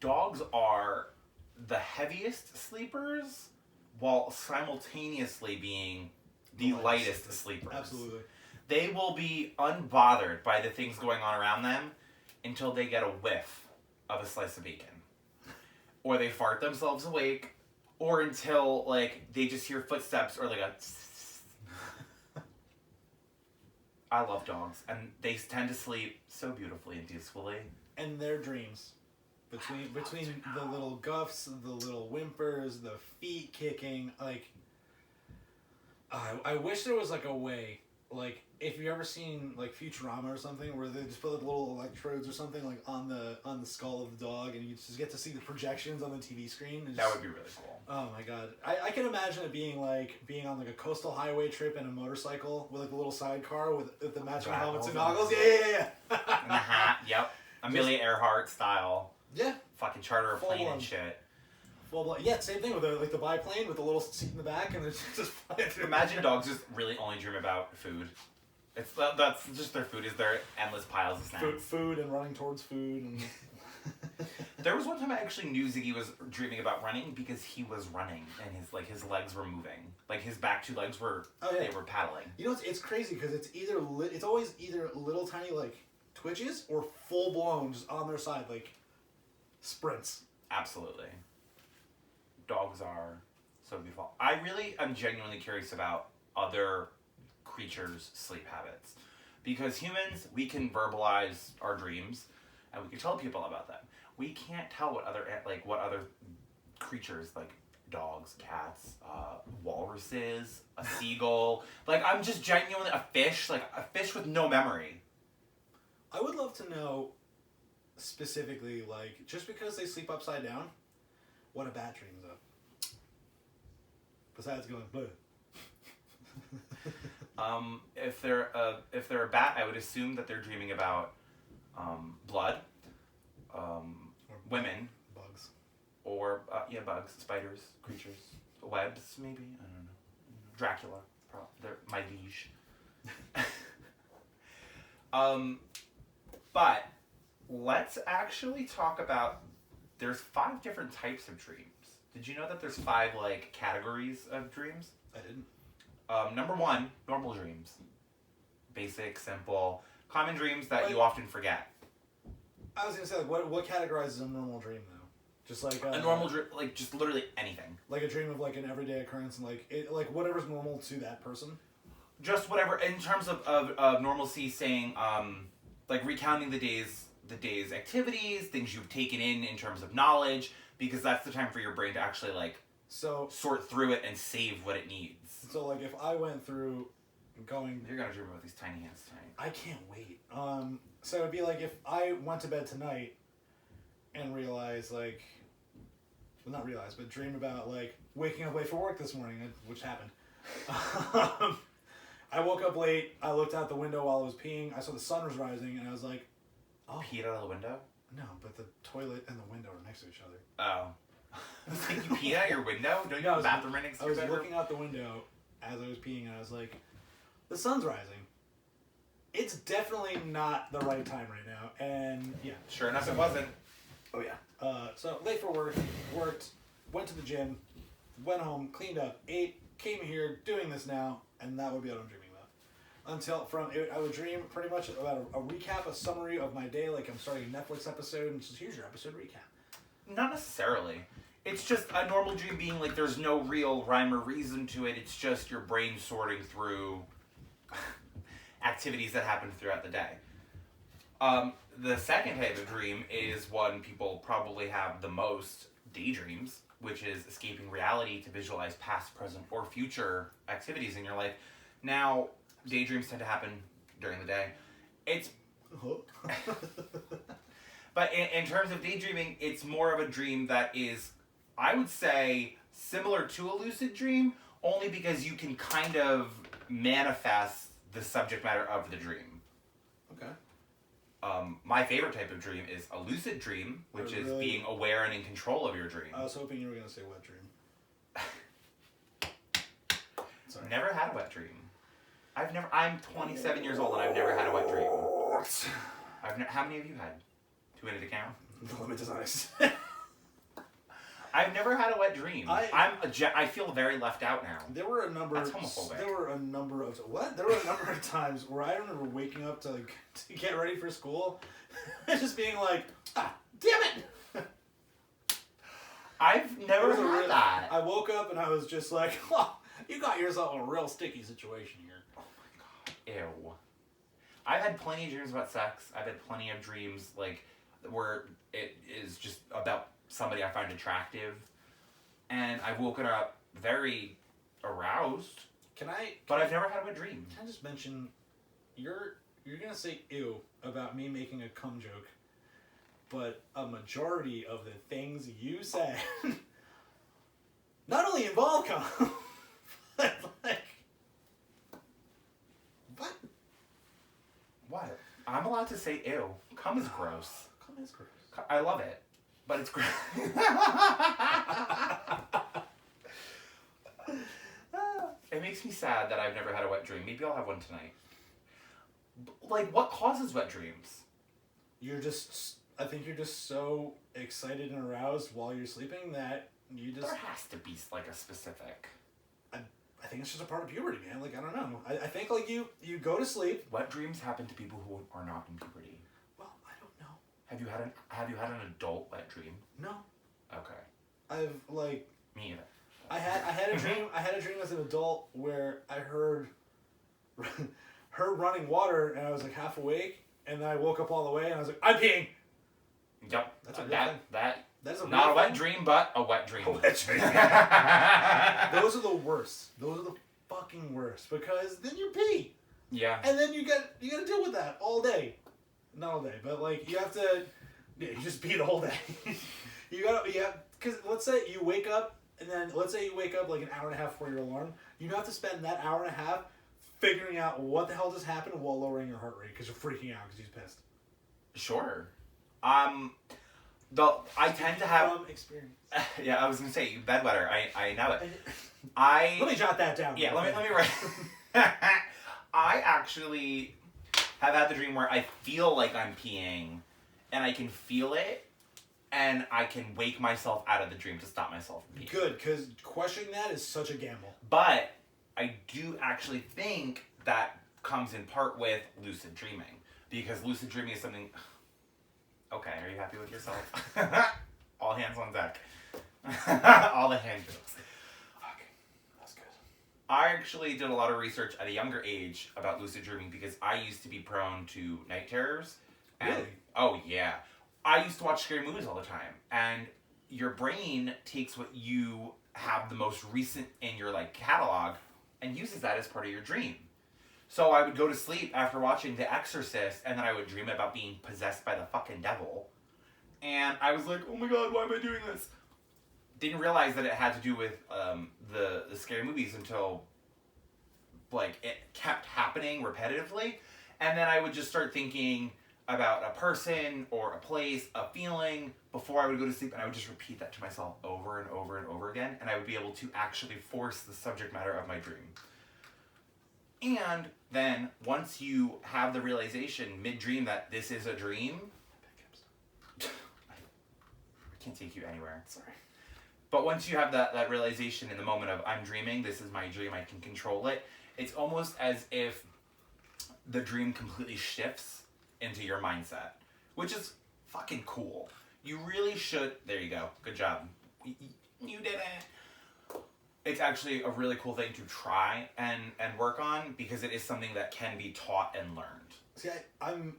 Dogs are the heaviest sleepers while simultaneously being the lightest sleepers. Absolutely. They will be unbothered by the things going on around them until they get a whiff of a slice of bacon. Or they fart themselves awake, or until like they just hear footsteps or like a I love dogs, and they tend to sleep so beautifully and peacefully. And their dreams. Between the little guffs, the little whimpers, the feet kicking, like... I wish there was, like, a way, like, if you've ever seen, like, Futurama or something, where they just put, like, little electrodes or something, like, on the skull of the dog, and you just get to see the projections on the TV screen. And That would be really cool. Oh, my God. I can imagine it being on, like, a coastal highway trip and a motorcycle with, like, a little sidecar with the matching helmets and goggles. Yeah. And the hat, yep. Amelia Earhart style. Yeah. Fucking charter a plane and shit. Yeah, same thing with the biplane with the little seat in the back and it's just flying through. Imagine dogs just really only dream about food. That's just their food is their endless piles of snacks. Food and running towards food. And There was one time I actually knew Ziggy was dreaming about running because he was running and his legs were moving. Like his back two legs were they were paddling. You know, it's crazy because it's always either little tiny like twitches or full blown just on their side like sprints. Absolutely. Dogs are so beautiful. I really am genuinely curious about other creatures' sleep habits. Because humans, we can verbalize our dreams and we can tell people about them. We can't tell what other creatures like dogs, cats, walruses, a seagull. Like I'm just genuinely a fish with no memory. I would love to know specifically, like, just because they sleep upside down, what a bat dreams of. Besides going, bleh. If they're a bat, I would assume that they're dreaming about blood, women, bugs, or bugs, spiders, creatures, webs, maybe? I don't know. Dracula, they're my liege. But let's actually talk about, there's 5 different types of dreams. Did you know that there's 5 like categories of dreams? I didn't. Number 1, normal dreams. Basic, simple, common dreams that you often forget. I was gonna say, like, what categorizes a normal dream though? Just like A normal dream, like just literally anything. Like a dream of like an everyday occurrence and like whatever's normal to that person. Just whatever in terms of normalcy, saying like recounting the day's activities, things you've taken in terms of knowledge, because that's the time for your brain to actually like sort through it and save what it needs. So like if I went through you're gonna dream about these tiny hands tonight. I can't wait. So it'd be like if I went to bed tonight and realized like, well, not realize, but dream about like waking up late for work this morning, which happened. I woke up late. I looked out the window while I was peeing. I saw the sun was rising, and I was like, "Oh." Peed out of the window? No, but the toilet and the window are next to each other. Oh. You peed out your window? Don't you have a bathroom right next to your bedroom? I was looking out the window as I was peeing, and I was like, "The sun's rising. It's definitely not the right time right now." And yeah, sure enough, it wasn't. Oh yeah. So late for work, worked, went to the gym, went home, cleaned up, ate, came here, doing this now, and that would be what I'm dreaming about. I would dream pretty much about a recap, a summary of my day, like I'm starting a Netflix episode, and just here's your episode recap. Not necessarily. It's just a normal dream being like there's no real rhyme or reason to it. It's just your brain sorting through activities that happen throughout the day. The second type of dream is one people probably have the most, daydreams, which is escaping reality to visualize past, present, or future activities in your life. Now, daydreams tend to happen during the day. But in terms of daydreaming, it's more of a dream that is, I would say, similar to a lucid dream, only because you can kind of manifest the subject matter of the dream. Okay. My favorite type of dream is a lucid dream, which is being aware and in control of your dream. I was hoping you were going to say wet dream. Sorry. Never had a wet dream. I'm 27 years old and I've never had a wet dream. How many have you had? 2 in a count? The limit is ice. I've never had a wet dream. I feel very left out now. There were a number. That's homophobic. There were a number of times where I remember waking up to get ready for school, and just being like, "Ah, damn it!" I've never had that. I woke up and I was just like, "Oh, you got yourself a real sticky situation here." Oh my god, ew. I've had plenty of dreams about sex. I've had plenty of dreams like where it is just about somebody I find attractive, and I've woken up very aroused. But I've never had a wet dream. Can I just mention, you're gonna say ew about me making a cum joke, but a majority of the things you said not only involve cum, but like, what? What? I'm allowed to say ew. Cum is gross. Cum is gross. I love it. But it's great. It makes me sad that I've never had a wet dream. Maybe I'll have one tonight. Like, what causes wet dreams? I think you're just so excited and aroused while you're sleeping that you just... There has to be, like, a specific... I think it's just a part of puberty, man. Like, I don't know. I think, like, you go to sleep... Wet dreams happen to people who are not in puberty. Have you had an adult wet dream? No. Okay. I've like me either. I had a dream. I had a dream as an adult where I heard her running water, and I was like half awake, and then I woke up all the way, and I was like, I'm peeing. Yep. That's a real thing. That's a not real a wet thing. dream, but a wet dream. A wet dream. Those are the worst. Those are the fucking worst because then you pee. Yeah. And then you got to deal with that all day. Not all day, but like you have to, you just pee the whole day. Because let's say you wake up, and then let's say you wake up like an hour and a half before your alarm. You have to spend that hour and a half figuring out what the hell just happened while lowering your heart rate because you're freaking out because you're pissed. Sure. I tend to have... From experience. Yeah, I was going to say, you bedwetter. I know it. Let me jot that down. Yeah, let me write... I actually have had the dream where I feel like I'm peeing, and I can feel it, and I can wake myself out of the dream to stop myself from peeing. Good, because questioning that is such a gamble. But I do actually think that comes in part with lucid dreaming, because lucid dreaming is something... Okay, are you happy with yourself? All hands on deck. All the hand jokes. Fuck. That's good. I actually did a lot of research at a younger age about lucid dreaming because I used to be prone to night terrors. Really? Oh, yeah. I used to watch scary movies all the time. And your brain takes what you have the most recent in your catalog and uses that as part of your dream. So I would go to sleep after watching The Exorcist, and then I would dream about being possessed by the fucking devil. And I was like, oh my god, why am I doing this? Didn't realize that it had to do with the scary movies until it kept happening repetitively. And then I would just start thinking about a person or a place, a feeling, before I would go to sleep, and I would just repeat that to myself over and over and over again, and I would be able to actually force the subject matter of my dream. And then, once you have the realization mid-dream that this is a dream... I can't take you anywhere. Sorry. But once you have that realization in the moment of, I'm dreaming, this is my dream, I can control it, it's almost as if the dream completely shifts into your mindset. Which is fucking cool. You really should... There you go. Good job. You did it. It's actually a really cool thing to try and work on because it is something that can be taught and learned. See, I'm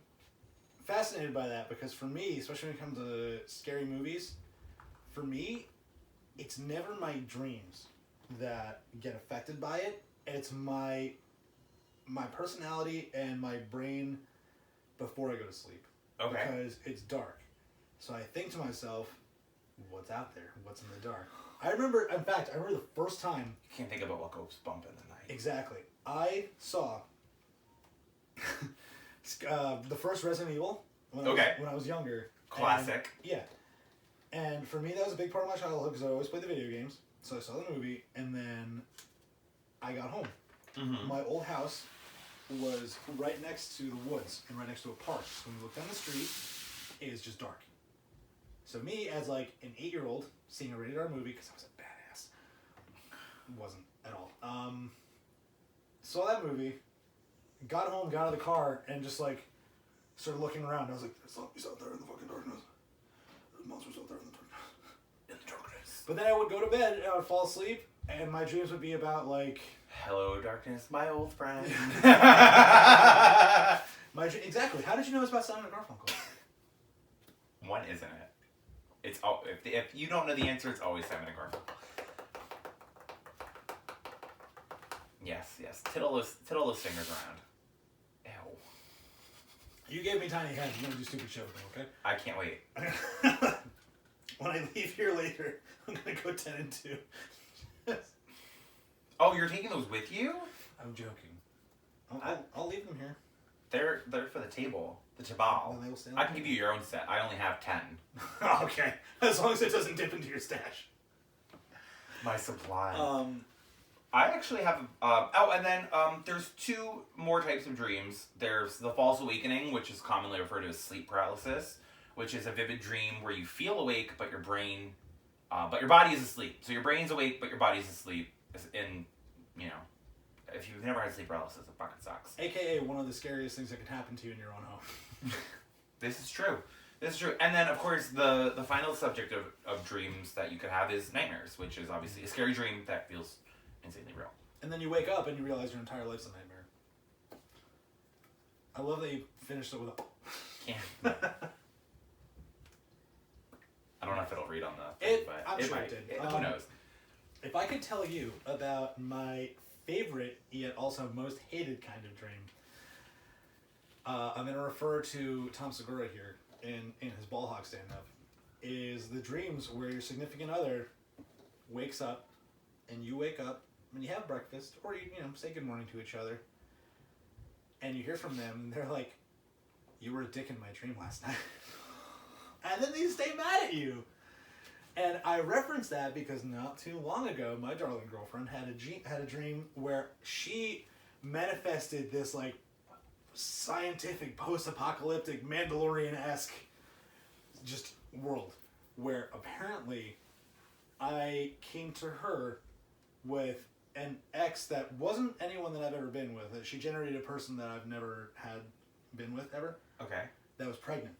fascinated by that because for me, especially when it comes to scary movies, for me, it's never my dreams that get affected by it. It's my personality and my brain before I go to sleep. Okay. Because it's dark. So I think to myself, what's out there? What's in the dark? I remember the first time... You can't think about what goes bump in the night. Exactly. I saw the first Resident Evil when I was younger. Classic. And for me, that was a big part of my childhood because I always played the video games. So I saw the movie, and then I got home. Mm-hmm. My old house was right next to the woods and right next to a park. So when you look down the street, it is just dark. So me, as an 8-year-old, seeing a rated R movie, because I was a badass, wasn't at all. Saw that movie, got home, got out of the car, and just started looking around. I was like, there's zombies out there in the fucking darkness. There's monsters out there in the darkness. In the darkness. But then I would go to bed and I would fall asleep, and my dreams would be about hello, darkness, my old friend. Exactly. How did you know it was about Simon and Garfunkel? One, isn't it? It's if you don't know the answer, it's always Simon and Garfunkel. Yes. Tittle those fingers around. Ew. You gave me tiny hands. You're gonna do stupid shit with them, okay? I can't wait. When I leave here later, I'm gonna go 10 and 2. Oh, you're taking those with you? I'm joking. I'll leave them here. They're for the table. The tabal. Then they will stay on I the can give table. you your own set. I only have 10. Okay. As long as it doesn't dip into your stash. My supply. I actually have... and then there's two more types of dreams. There's the false awakening, which is commonly referred to as sleep paralysis, which is a vivid dream where you feel awake, but your brain... but your body is asleep. So your brain's awake, but your body's asleep. And, if you've never had sleep paralysis, it fucking sucks. AKA one of the scariest things that can happen to you in your own home. This is true. And then, of course, the final subject of dreams that you could have is nightmares, which is obviously a scary dream that feels insanely real. And then you wake up and you realize your entire life's a nightmare. I love that you finished it with a... Yeah. I don't know if it'll read on the thing, but I'm it sure might. it did. Who knows? If I could tell you about my favorite, yet also most hated kind of dream, I'm going to refer to Tom Segura here in his ball hawk stand-up, is the dreams where your significant other wakes up and you wake up and you have breakfast, or you say good morning to each other, and you hear from them and they're like, you were a dick in my dream last night. and then they stay mad at you. And I reference that because not too long ago, my darling girlfriend had a dream where she manifested this like scientific, post-apocalyptic, Mandalorian-esque just world where apparently I came to her with an ex that wasn't anyone that I've ever been with. She generated a person that I've never had been with ever. Okay. That was pregnant.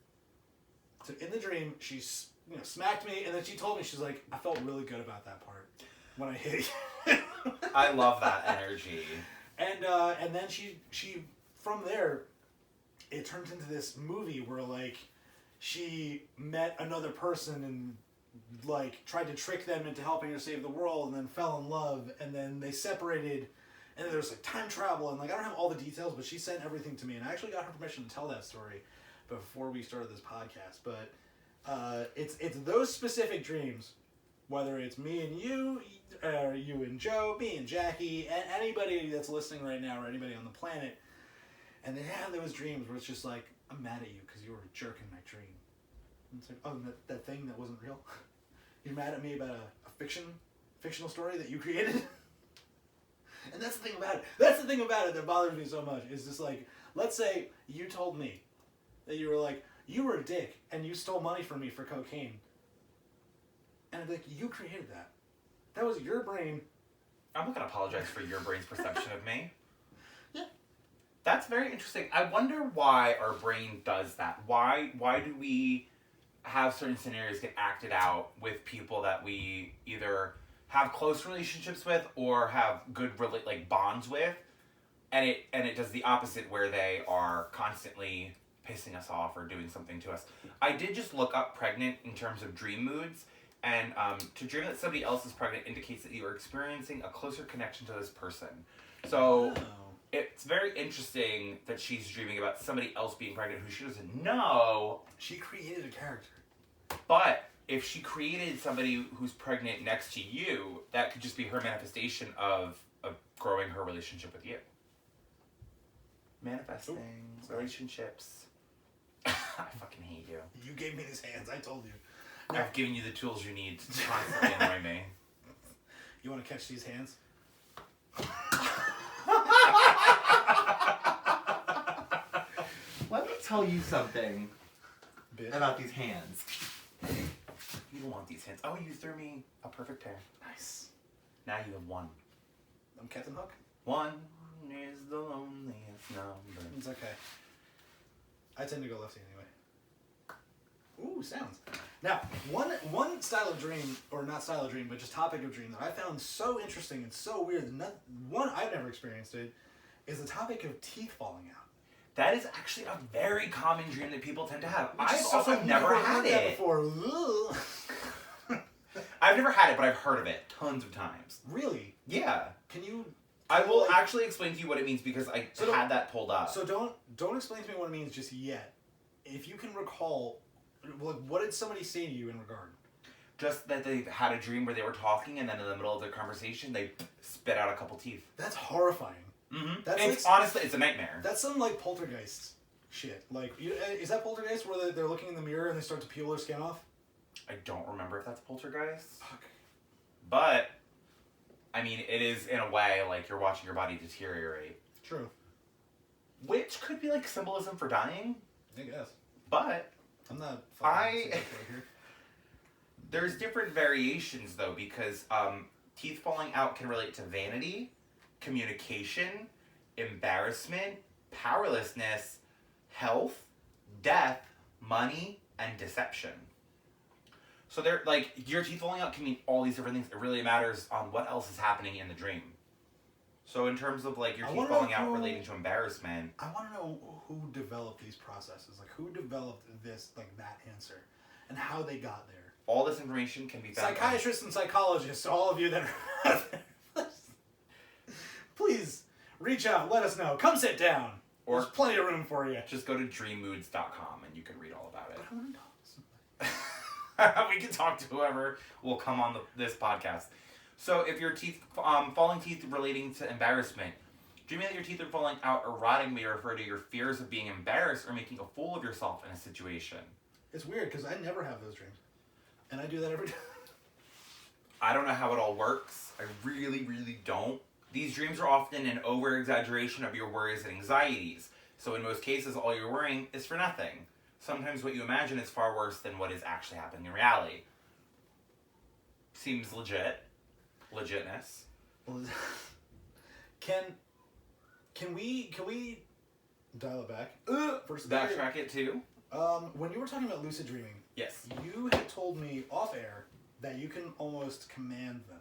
So in the dream, she smacked me, and then she told me, she's like, I felt really good about that part when I hit you. I love that energy. And then she from there, it turns into this movie where like she met another person and like tried to trick them into helping her save the world, and then fell in love, and then they separated, and then there's like time travel, and like I don't have all the details, but she sent everything to me, and I actually got her permission to tell that story before we started this podcast. But it's those specific dreams, whether it's me and you, or you and Joe, me and Jackie, and anybody that's listening right now, or anybody on the planet, and they have those dreams where it's just like, I'm mad at you because you were a jerk in my dream. And it's like, oh, that thing that wasn't real? You're mad at me about a fictional story that you created? And that's the thing about it. That's the thing about it that bothers me so much. Is just like, let's say you told me that you were like, you were a dick and you stole money from me for cocaine. And I'd be like, you created that. That was your brain. I'm not going to apologize for your brain's perception of me. Yeah. That's very interesting. I wonder why our brain does that. Why do we have certain scenarios get acted out with people that we either have close relationships with or have good bonds with, and it does the opposite where they are constantly pissing us off or doing something to us. I did just look up pregnant in terms of dream moods, and to dream that somebody else is pregnant indicates that you are experiencing a closer connection to this person. So it's very interesting that she's dreaming about somebody else being pregnant who she doesn't know. She created a character. But if she created somebody who's pregnant next to you, that could just be her manifestation of growing her relationship with you. Manifesting relationships. I fucking hate you. You gave me these hands, I told you. No. I've given you the tools you need to constantly annoy me. You want to catch these hands? Let me tell you something Bitch. about these hands. You don't want these hands. Oh, you threw me a perfect pair. Nice. Now you have one. I'm Captain Hook. One is the loneliest number. It's okay. I tend to go lefty anyway. Ooh, sounds. Now, one style of dream, or not style of dream, but just topic of dream that I found so interesting and so weird, one I've never experienced it, is the topic of teeth falling out. That is actually a very common dream that people tend to have. I've also never had it before. I've never had it, but I've heard of it tons of times. Really? Yeah. Can you? I will actually explain to you what it means because I had that pulled up. So don't explain to me what it means just yet. If you can recall, what did somebody say to you in regard? Just that they had a dream where they were talking, and then in the middle of their conversation, they spit out a couple teeth. That's horrifying. Mm-hmm. Honestly, it's a nightmare. That's some like poltergeist shit. Like, is that poltergeist where they're looking in the mirror and they start to peel their skin off? I don't remember if that's poltergeist. Fuck. But I mean, it is in a way like you're watching your body deteriorate. True. Which could be like symbolism for dying. I guess. But I'm not. There's different variations though, because teeth falling out can relate to vanity, communication, embarrassment, powerlessness, health, death, money, and deception. So they're like, your teeth falling out can mean all these different things. It really matters on what else is happening in the dream. So in terms of like your teeth falling out relating to embarrassment, I want to know who developed these processes. Like, who developed this, like, that answer, and how they got there. All this information can be found. Psychiatrists and psychologists, all of you that are out there, please reach out. Let us know. Come sit down. Or there's plenty of room for you. Just go to dreammoods.com and you can read all about it. I want to talk to somebody. We can talk to whoever will come on this podcast. So if your teeth, falling teeth relating to embarrassment, dreaming that your teeth are falling out or rotting may refer to your fears of being embarrassed or making a fool of yourself in a situation. It's weird because I never have those dreams, and I do that every day. I don't know how it all works. I really, really don't. These dreams are often an over-exaggeration of your worries and anxieties. So in most cases, all you're worrying is for nothing. Sometimes what you imagine is far worse than what is actually happening in reality. Seems legit. Legitness. Can we dial it back? First Backtrack it too? When you were talking about lucid dreaming, Yes. you had told me off air that you can almost command them.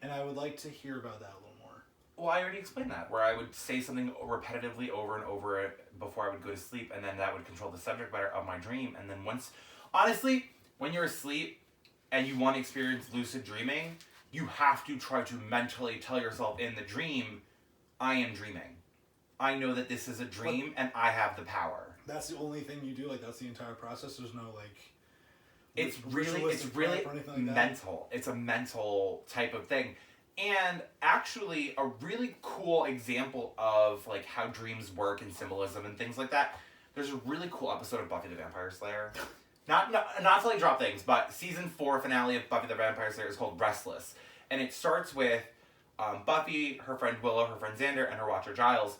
And I would like to hear about that a little more. Well, I already explained that, where I would say something repetitively over and over before I would go to sleep, and then that would control the subject matter of my dream. And then honestly, when you're asleep and you want to experience lucid dreaming, you have to try to mentally tell yourself in the dream, I am dreaming. I know that this is a dream, and I have the power. That's the only thing you do? Like, that's the entire process? There's no, like... It's really like mental. It's a mental type of thing. And actually, a really cool example of like how dreams work and symbolism and things like that. There's a really cool episode of Buffy the Vampire Slayer. Not to like drop things, but season 4 finale of Buffy the Vampire Slayer is called Restless, and it starts with Buffy, her friend Willow, her friend Xander, and her watcher Giles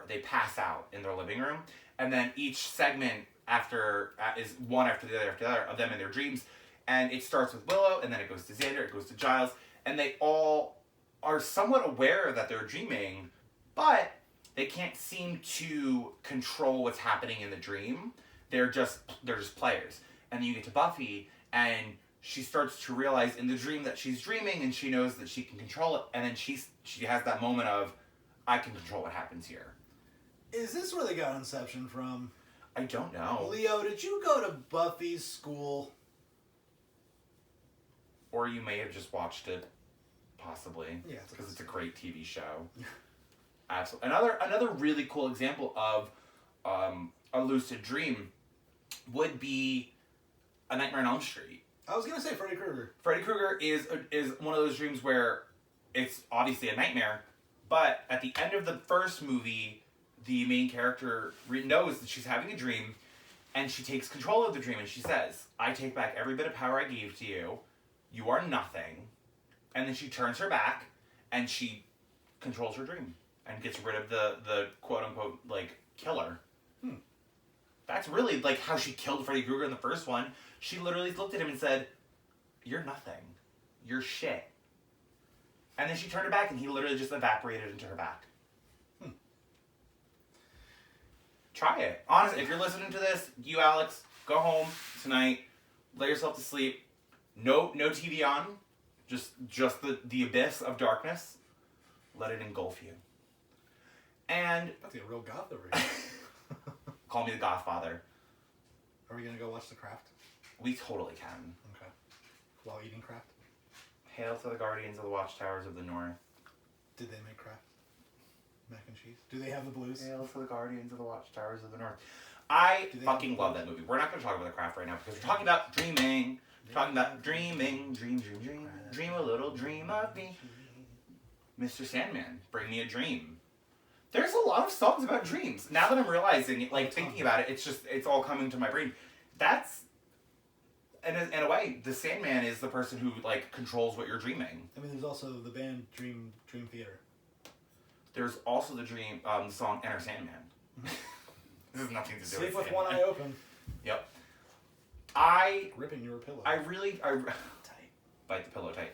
they pass out in their living room, and then each segment is one after the other of them in their dreams, and it starts with Willow, and then it goes to Xander, it goes to Giles, and they all are somewhat aware that they're dreaming, but they can't seem to control what's happening in the dream. They're just players. And then you get to Buffy, and she starts to realize in the dream that she's dreaming, and she knows that she can control it, and then she has that moment of, I can control what happens here. Is this where they got Inception from? I don't know. Leo, did you go to Buffy's school? Or you may have just watched it, possibly. Yeah. Because it's a great TV show. Absolutely. Another really cool example of a lucid dream would be A Nightmare on Elm Street. I was going to say Freddy Krueger. Freddy Krueger is one of those dreams where it's obviously a nightmare, but at the end of the first movie, the main character knows that she's having a dream, and she takes control of the dream, and she says, I take back every bit of power I gave to you. You are nothing. And then she turns her back, and she controls her dream, and gets rid of the quote-unquote, like, killer. That's really, like, how she killed Freddy Krueger in the first one. She literally looked at him and said, you're nothing. You're shit. And then she turned her back, and he literally just evaporated into her back. Try it. Honestly, if you're listening to this, you, Alex, go home tonight, lay yourself to sleep. No TV on. Just the abyss of darkness. Let it engulf you. And... That's a real goth over here. Call me the Godfather. Are we going to go watch The Craft? We totally can. Okay. While eating Craft? Hail to the Guardians of the Watchtowers of the North. Did they make Craft? Mac and cheese? Do they have the blues? Hail to the Guardians of the Watchtowers of the North. I fucking love that movie. We're not going to talk about The Craft right now because we're talking about dreaming. We're talking about dreaming. Dream. Dream a little dream of me. Mr. Sandman, bring me a dream. There's a lot of songs about dreams. Now that I'm realizing it, like thinking about it, it's all coming to my brain. That's, in a way, the Sandman is the person who like controls what you're dreaming. I mean, there's also the band Dream Theater. There's also the song Enter Sandman. This has nothing to do Sleep with with one eye open. Yep. Gripping your pillow. Tight. Bite the pillow tight.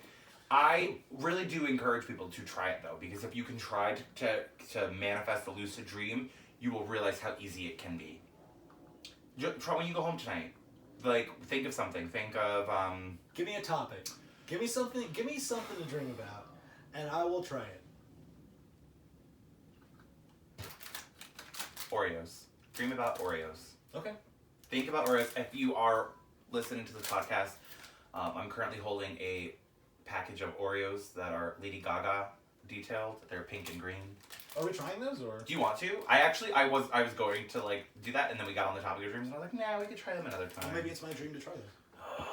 I really do encourage people to try it though, because if you can try to manifest a lucid dream, you will realize how easy it can be. Try when you go home tonight. Like, think of something. Think of Give me a topic. Give me something to dream about, and I will try it. Oreos. Dream about Oreos. Okay. Think about Oreos. If you are listening to this podcast, I'm currently holding a package of Oreos that are Lady Gaga detailed. They're pink and green. Are we trying those or? Do you want to? I was going to like do that, and then we got on the topic of dreams, and I was like, nah, we could try them another time. Well, maybe it's my dream to try those.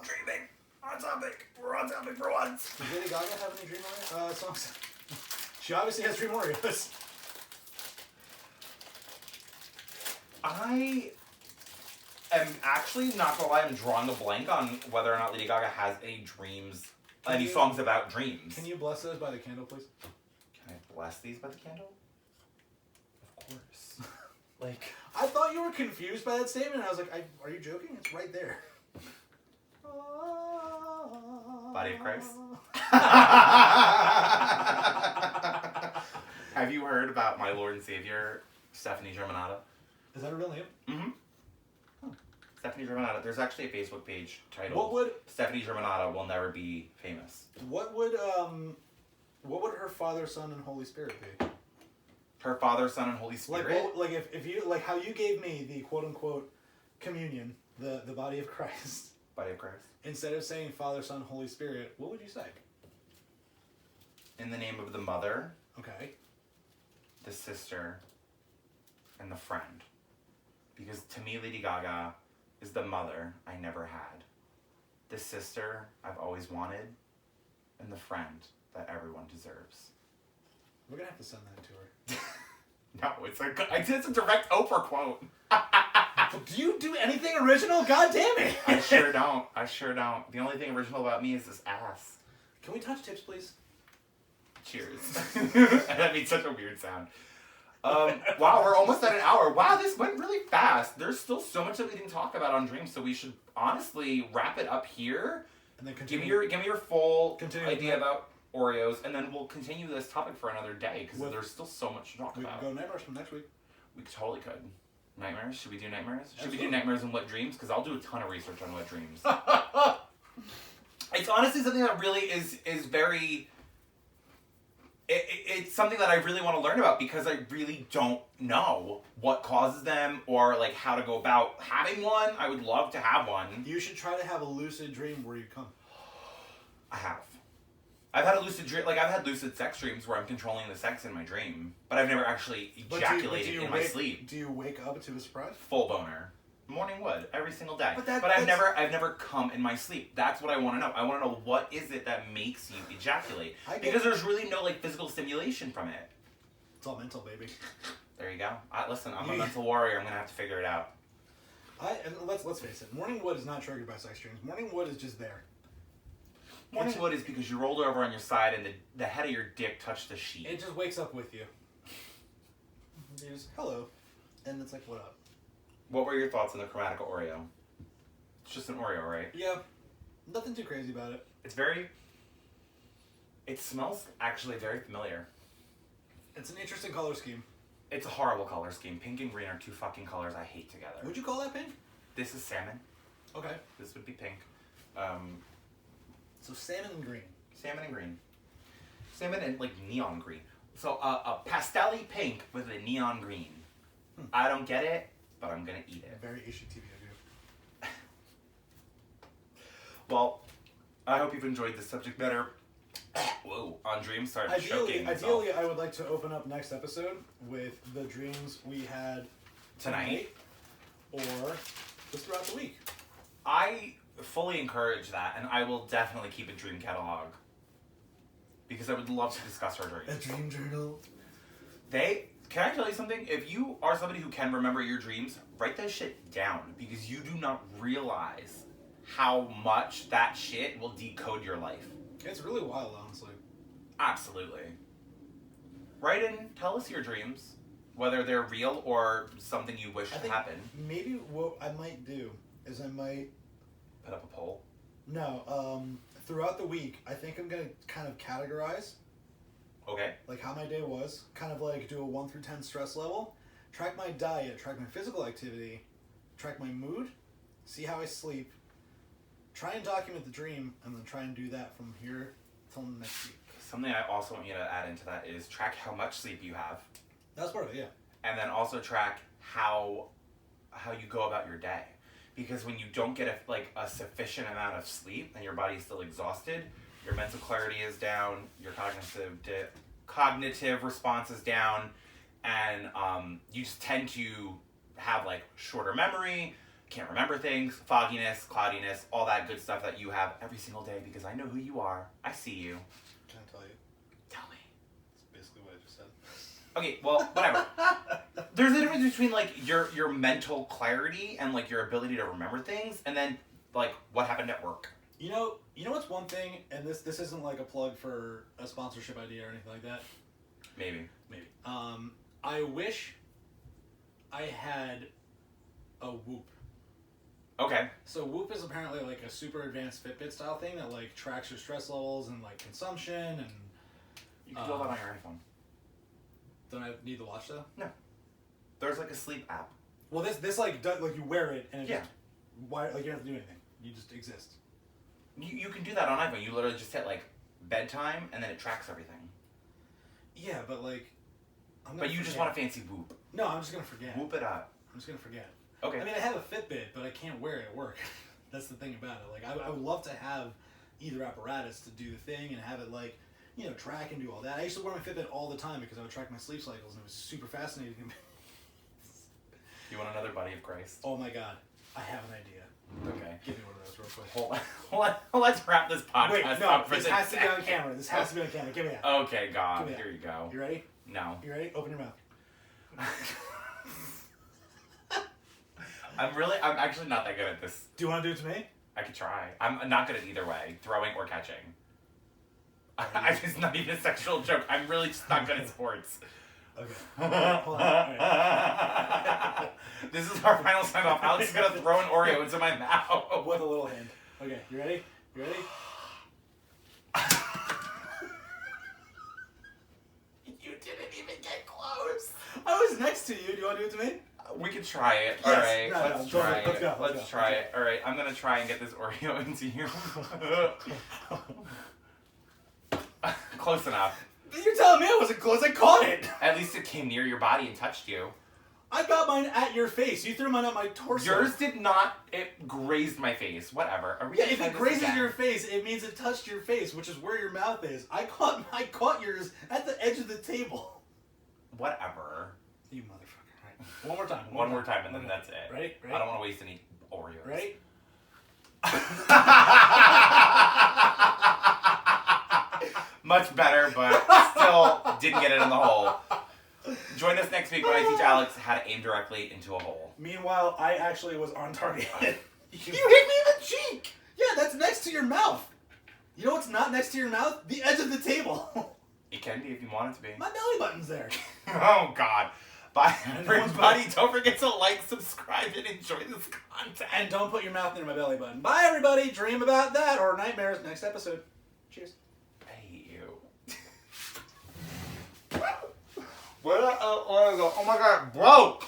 Dreaming on topic. We're on topic for once. Does Lady Gaga have any dream songs? She obviously has Dream Oreos. am actually not gonna lie. I'm drawing a blank on whether or not Lady Gaga has any dreams, any songs about dreams. Can you bless those by the candle, please? Can I bless these by the candle? Of course. Like, I thought you were confused by that statement. And I was like, are you joking? It's right there. Body of Christ. Have you heard about my Lord and Savior, Stephanie Germanata? Is that a real name? Mm-hmm. Huh. Stephanie Germanata. There's actually a Facebook page titled What would Stephanie Germanata Will Never Be Famous. what would her Father, Son, and Holy Spirit be? Her Father, Son, and Holy Spirit? Like if you like how you gave me the quote unquote communion, the body of Christ. Body of Christ. Instead of saying Father, Son, Holy Spirit, what would you say? In the name of the mother, Okay. the sister, and the friend. Because to me, Lady Gaga is the mother I never had, the sister I've always wanted, and the friend that everyone deserves. We're gonna have to send that to her. No, it's a direct Oprah quote. Do you do anything original? God damn it! I sure don't. The only thing original about me is this ass. Can we touch tips, please? Cheers. That made such a weird sound. Wow, we're almost at an hour. Wow, this went really fast. There's still so much that we didn't talk about on Dreams, so we should honestly wrap it up here. And then Give me your full Continue idea about Oreos, and then we'll continue this topic for another day because there's still so much to talk We about. can go nightmares from next week. We totally could. Nightmares? Should we do nightmares? Should we Absolutely. do nightmares and what dreams? Because I'll do a ton of research on what dreams. It's honestly something that really is very... It's something that I really want to learn about because I really don't know what causes them or like how to go about having one. I would love to have one. You should try to have a lucid dream where you come. I have. I've had a lucid dream, like I've had lucid sex dreams where I'm controlling the sex in my dream, but I've never actually ejaculated in my sleep. Do you wake up to a surprise? Full boner. Morning wood every single day. But I've never come in my sleep. That's what I want to know. I want to know what is it that makes you ejaculate because there's really no like physical stimulation from it. It's all mental, baby. There you go. Listen, I'm a mental warrior. I'm gonna have to figure it out. And let's face it. Morning wood is not triggered by sex dreams. Morning wood is just there. Morning wood is because you rolled over on your side and the head of your dick touched the sheet. It just wakes up with you. You just hello, and it's like what up? What were your thoughts on the Chromatica Oreo? It's just an Oreo, right? Yeah, nothing too crazy about it. It smells actually very familiar. It's an interesting color scheme. It's a horrible color scheme. Pink and green are two fucking colors I hate together. Would you call that pink? This is salmon. Okay. This would be pink. So salmon and green. Salmon and green. Salmon and like neon green. So a pastel-y pink with a neon green. I don't get it, but I'm gonna eat it. Very HGTV of you. Well, I hope you've enjoyed this subject matter. Whoa, on Dreams started choking myself. Ideally, I would like to open up next episode with the dreams we had Tonight? or just throughout the week. I fully encourage that, and I will definitely keep a dream catalog. Because I would love to discuss our dreams. A dream journal. Can I tell you something? If you are somebody who can remember your dreams, write that shit down. Because you do not realize how much that shit will decode your life. It's really wild, honestly. Absolutely. Write in, tell us your dreams. Whether they're real or something you wish to happen. Maybe what I might do is I might... Put up a poll? No, throughout the week, I think I'm going to kind of categorize Okay. like how my day was, kind of like do a 1 through 10 stress level, track my diet, track my physical activity, track my mood, see how I sleep, try and document the dream, and then try and do that from here till next week. Something I also want you to add into that is track how much sleep you have. That's part of it, yeah. And then also track how you go about your day. Because when you don't get a sufficient amount of sleep and your body's still exhausted, your mental clarity is down, your cognitive response is down, and you just tend to have like shorter memory, can't remember things, fogginess, cloudiness, all that good stuff that you have every single day because I know who you are. I see you. Can I tell you? Tell me. It's basically what I just said. Okay, well, whatever. There's a difference between like your mental clarity and like your ability to remember things, and then like what happened at work. You know what's one thing, and this isn't like a plug for a sponsorship idea or anything like that. Maybe. I wish I had a Whoop. Okay. So Whoop is apparently like a super advanced Fitbit style thing that like tracks your stress levels and like consumption and. You can do all that on your iPhone. Don't I need the watch though? No. There's like a sleep app. Well, this like does, like you wear it and it Yeah. just why like you don't have to do anything. You just exist. You can do that on iPhone. You literally just hit like bedtime and then it tracks everything. Yeah, but like. But you just want a fancy Whoop. No, I'm just gonna forget. Whoop it up. I'm just gonna forget. Okay. I mean, I have a Fitbit, but I can't wear it at work. That's the thing about it. Like, I would love to have either apparatus to do the thing and have it like, you know, track and do all that. I used to wear my Fitbit all the time because I would track my sleep cycles, and it was super fascinating. You want another buddy of Christ? Oh my god, I have an idea. Okay. Give me one of those real quick. Let's wrap this podcast Wait, no, up for this has to be on camera. This has to be on camera. Give me that. Okay, God. Give me that. Here you go. You ready? No. You ready? Open your mouth. I'm actually not that good at this. Do you want to do it to me? I could try. I'm not good at either way, throwing or catching. It's not even a sexual joke. I'm really just not good at sports. Okay. Hold on. All right. This is our final sign off. Alex is gonna throw an Oreo into my mouth. With a little hand. Okay, you ready? You ready? You didn't even get close. I was next to you. Do you want to do it to me? We could try it. Yes. Alright, No, let's go try ahead. Let's it. go. Let's Let's go. try it. Alright, I'm gonna try and get this Oreo into you. Close enough. You're telling me I wasn't close. I caught it. At least it came near your body and touched you. I got mine at your face. You threw mine at my torso. Yours did not. It grazed my face. Whatever. Are we Yeah, gonna if try it this grazes again? your face, it means it touched your face, which is where your mouth is. I caught yours at the edge of the table. Whatever. You motherfucker. Right. One more time. One more time and then that's it. Ready? I don't want to waste any Oreos. Ready? Much better, but still didn't get it in the hole. Join us next week when I teach Alex how to aim directly into a hole. Meanwhile, I actually was on target. You hit me in the cheek! Yeah, that's next to your mouth. You know what's not next to your mouth? The edge of the table. It can be if you want it to be. My belly button's there. Oh, God. Bye, everybody. Don't forget to like, subscribe, and enjoy this content. And don't put your mouth near my belly button. Bye, everybody. Dream about that or nightmares next episode. Cheers. I hate you. Where the Oreo? Oh my God, broke!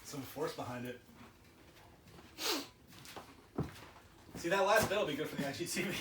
Some force behind it. See, that last bit will be good for the IGTV.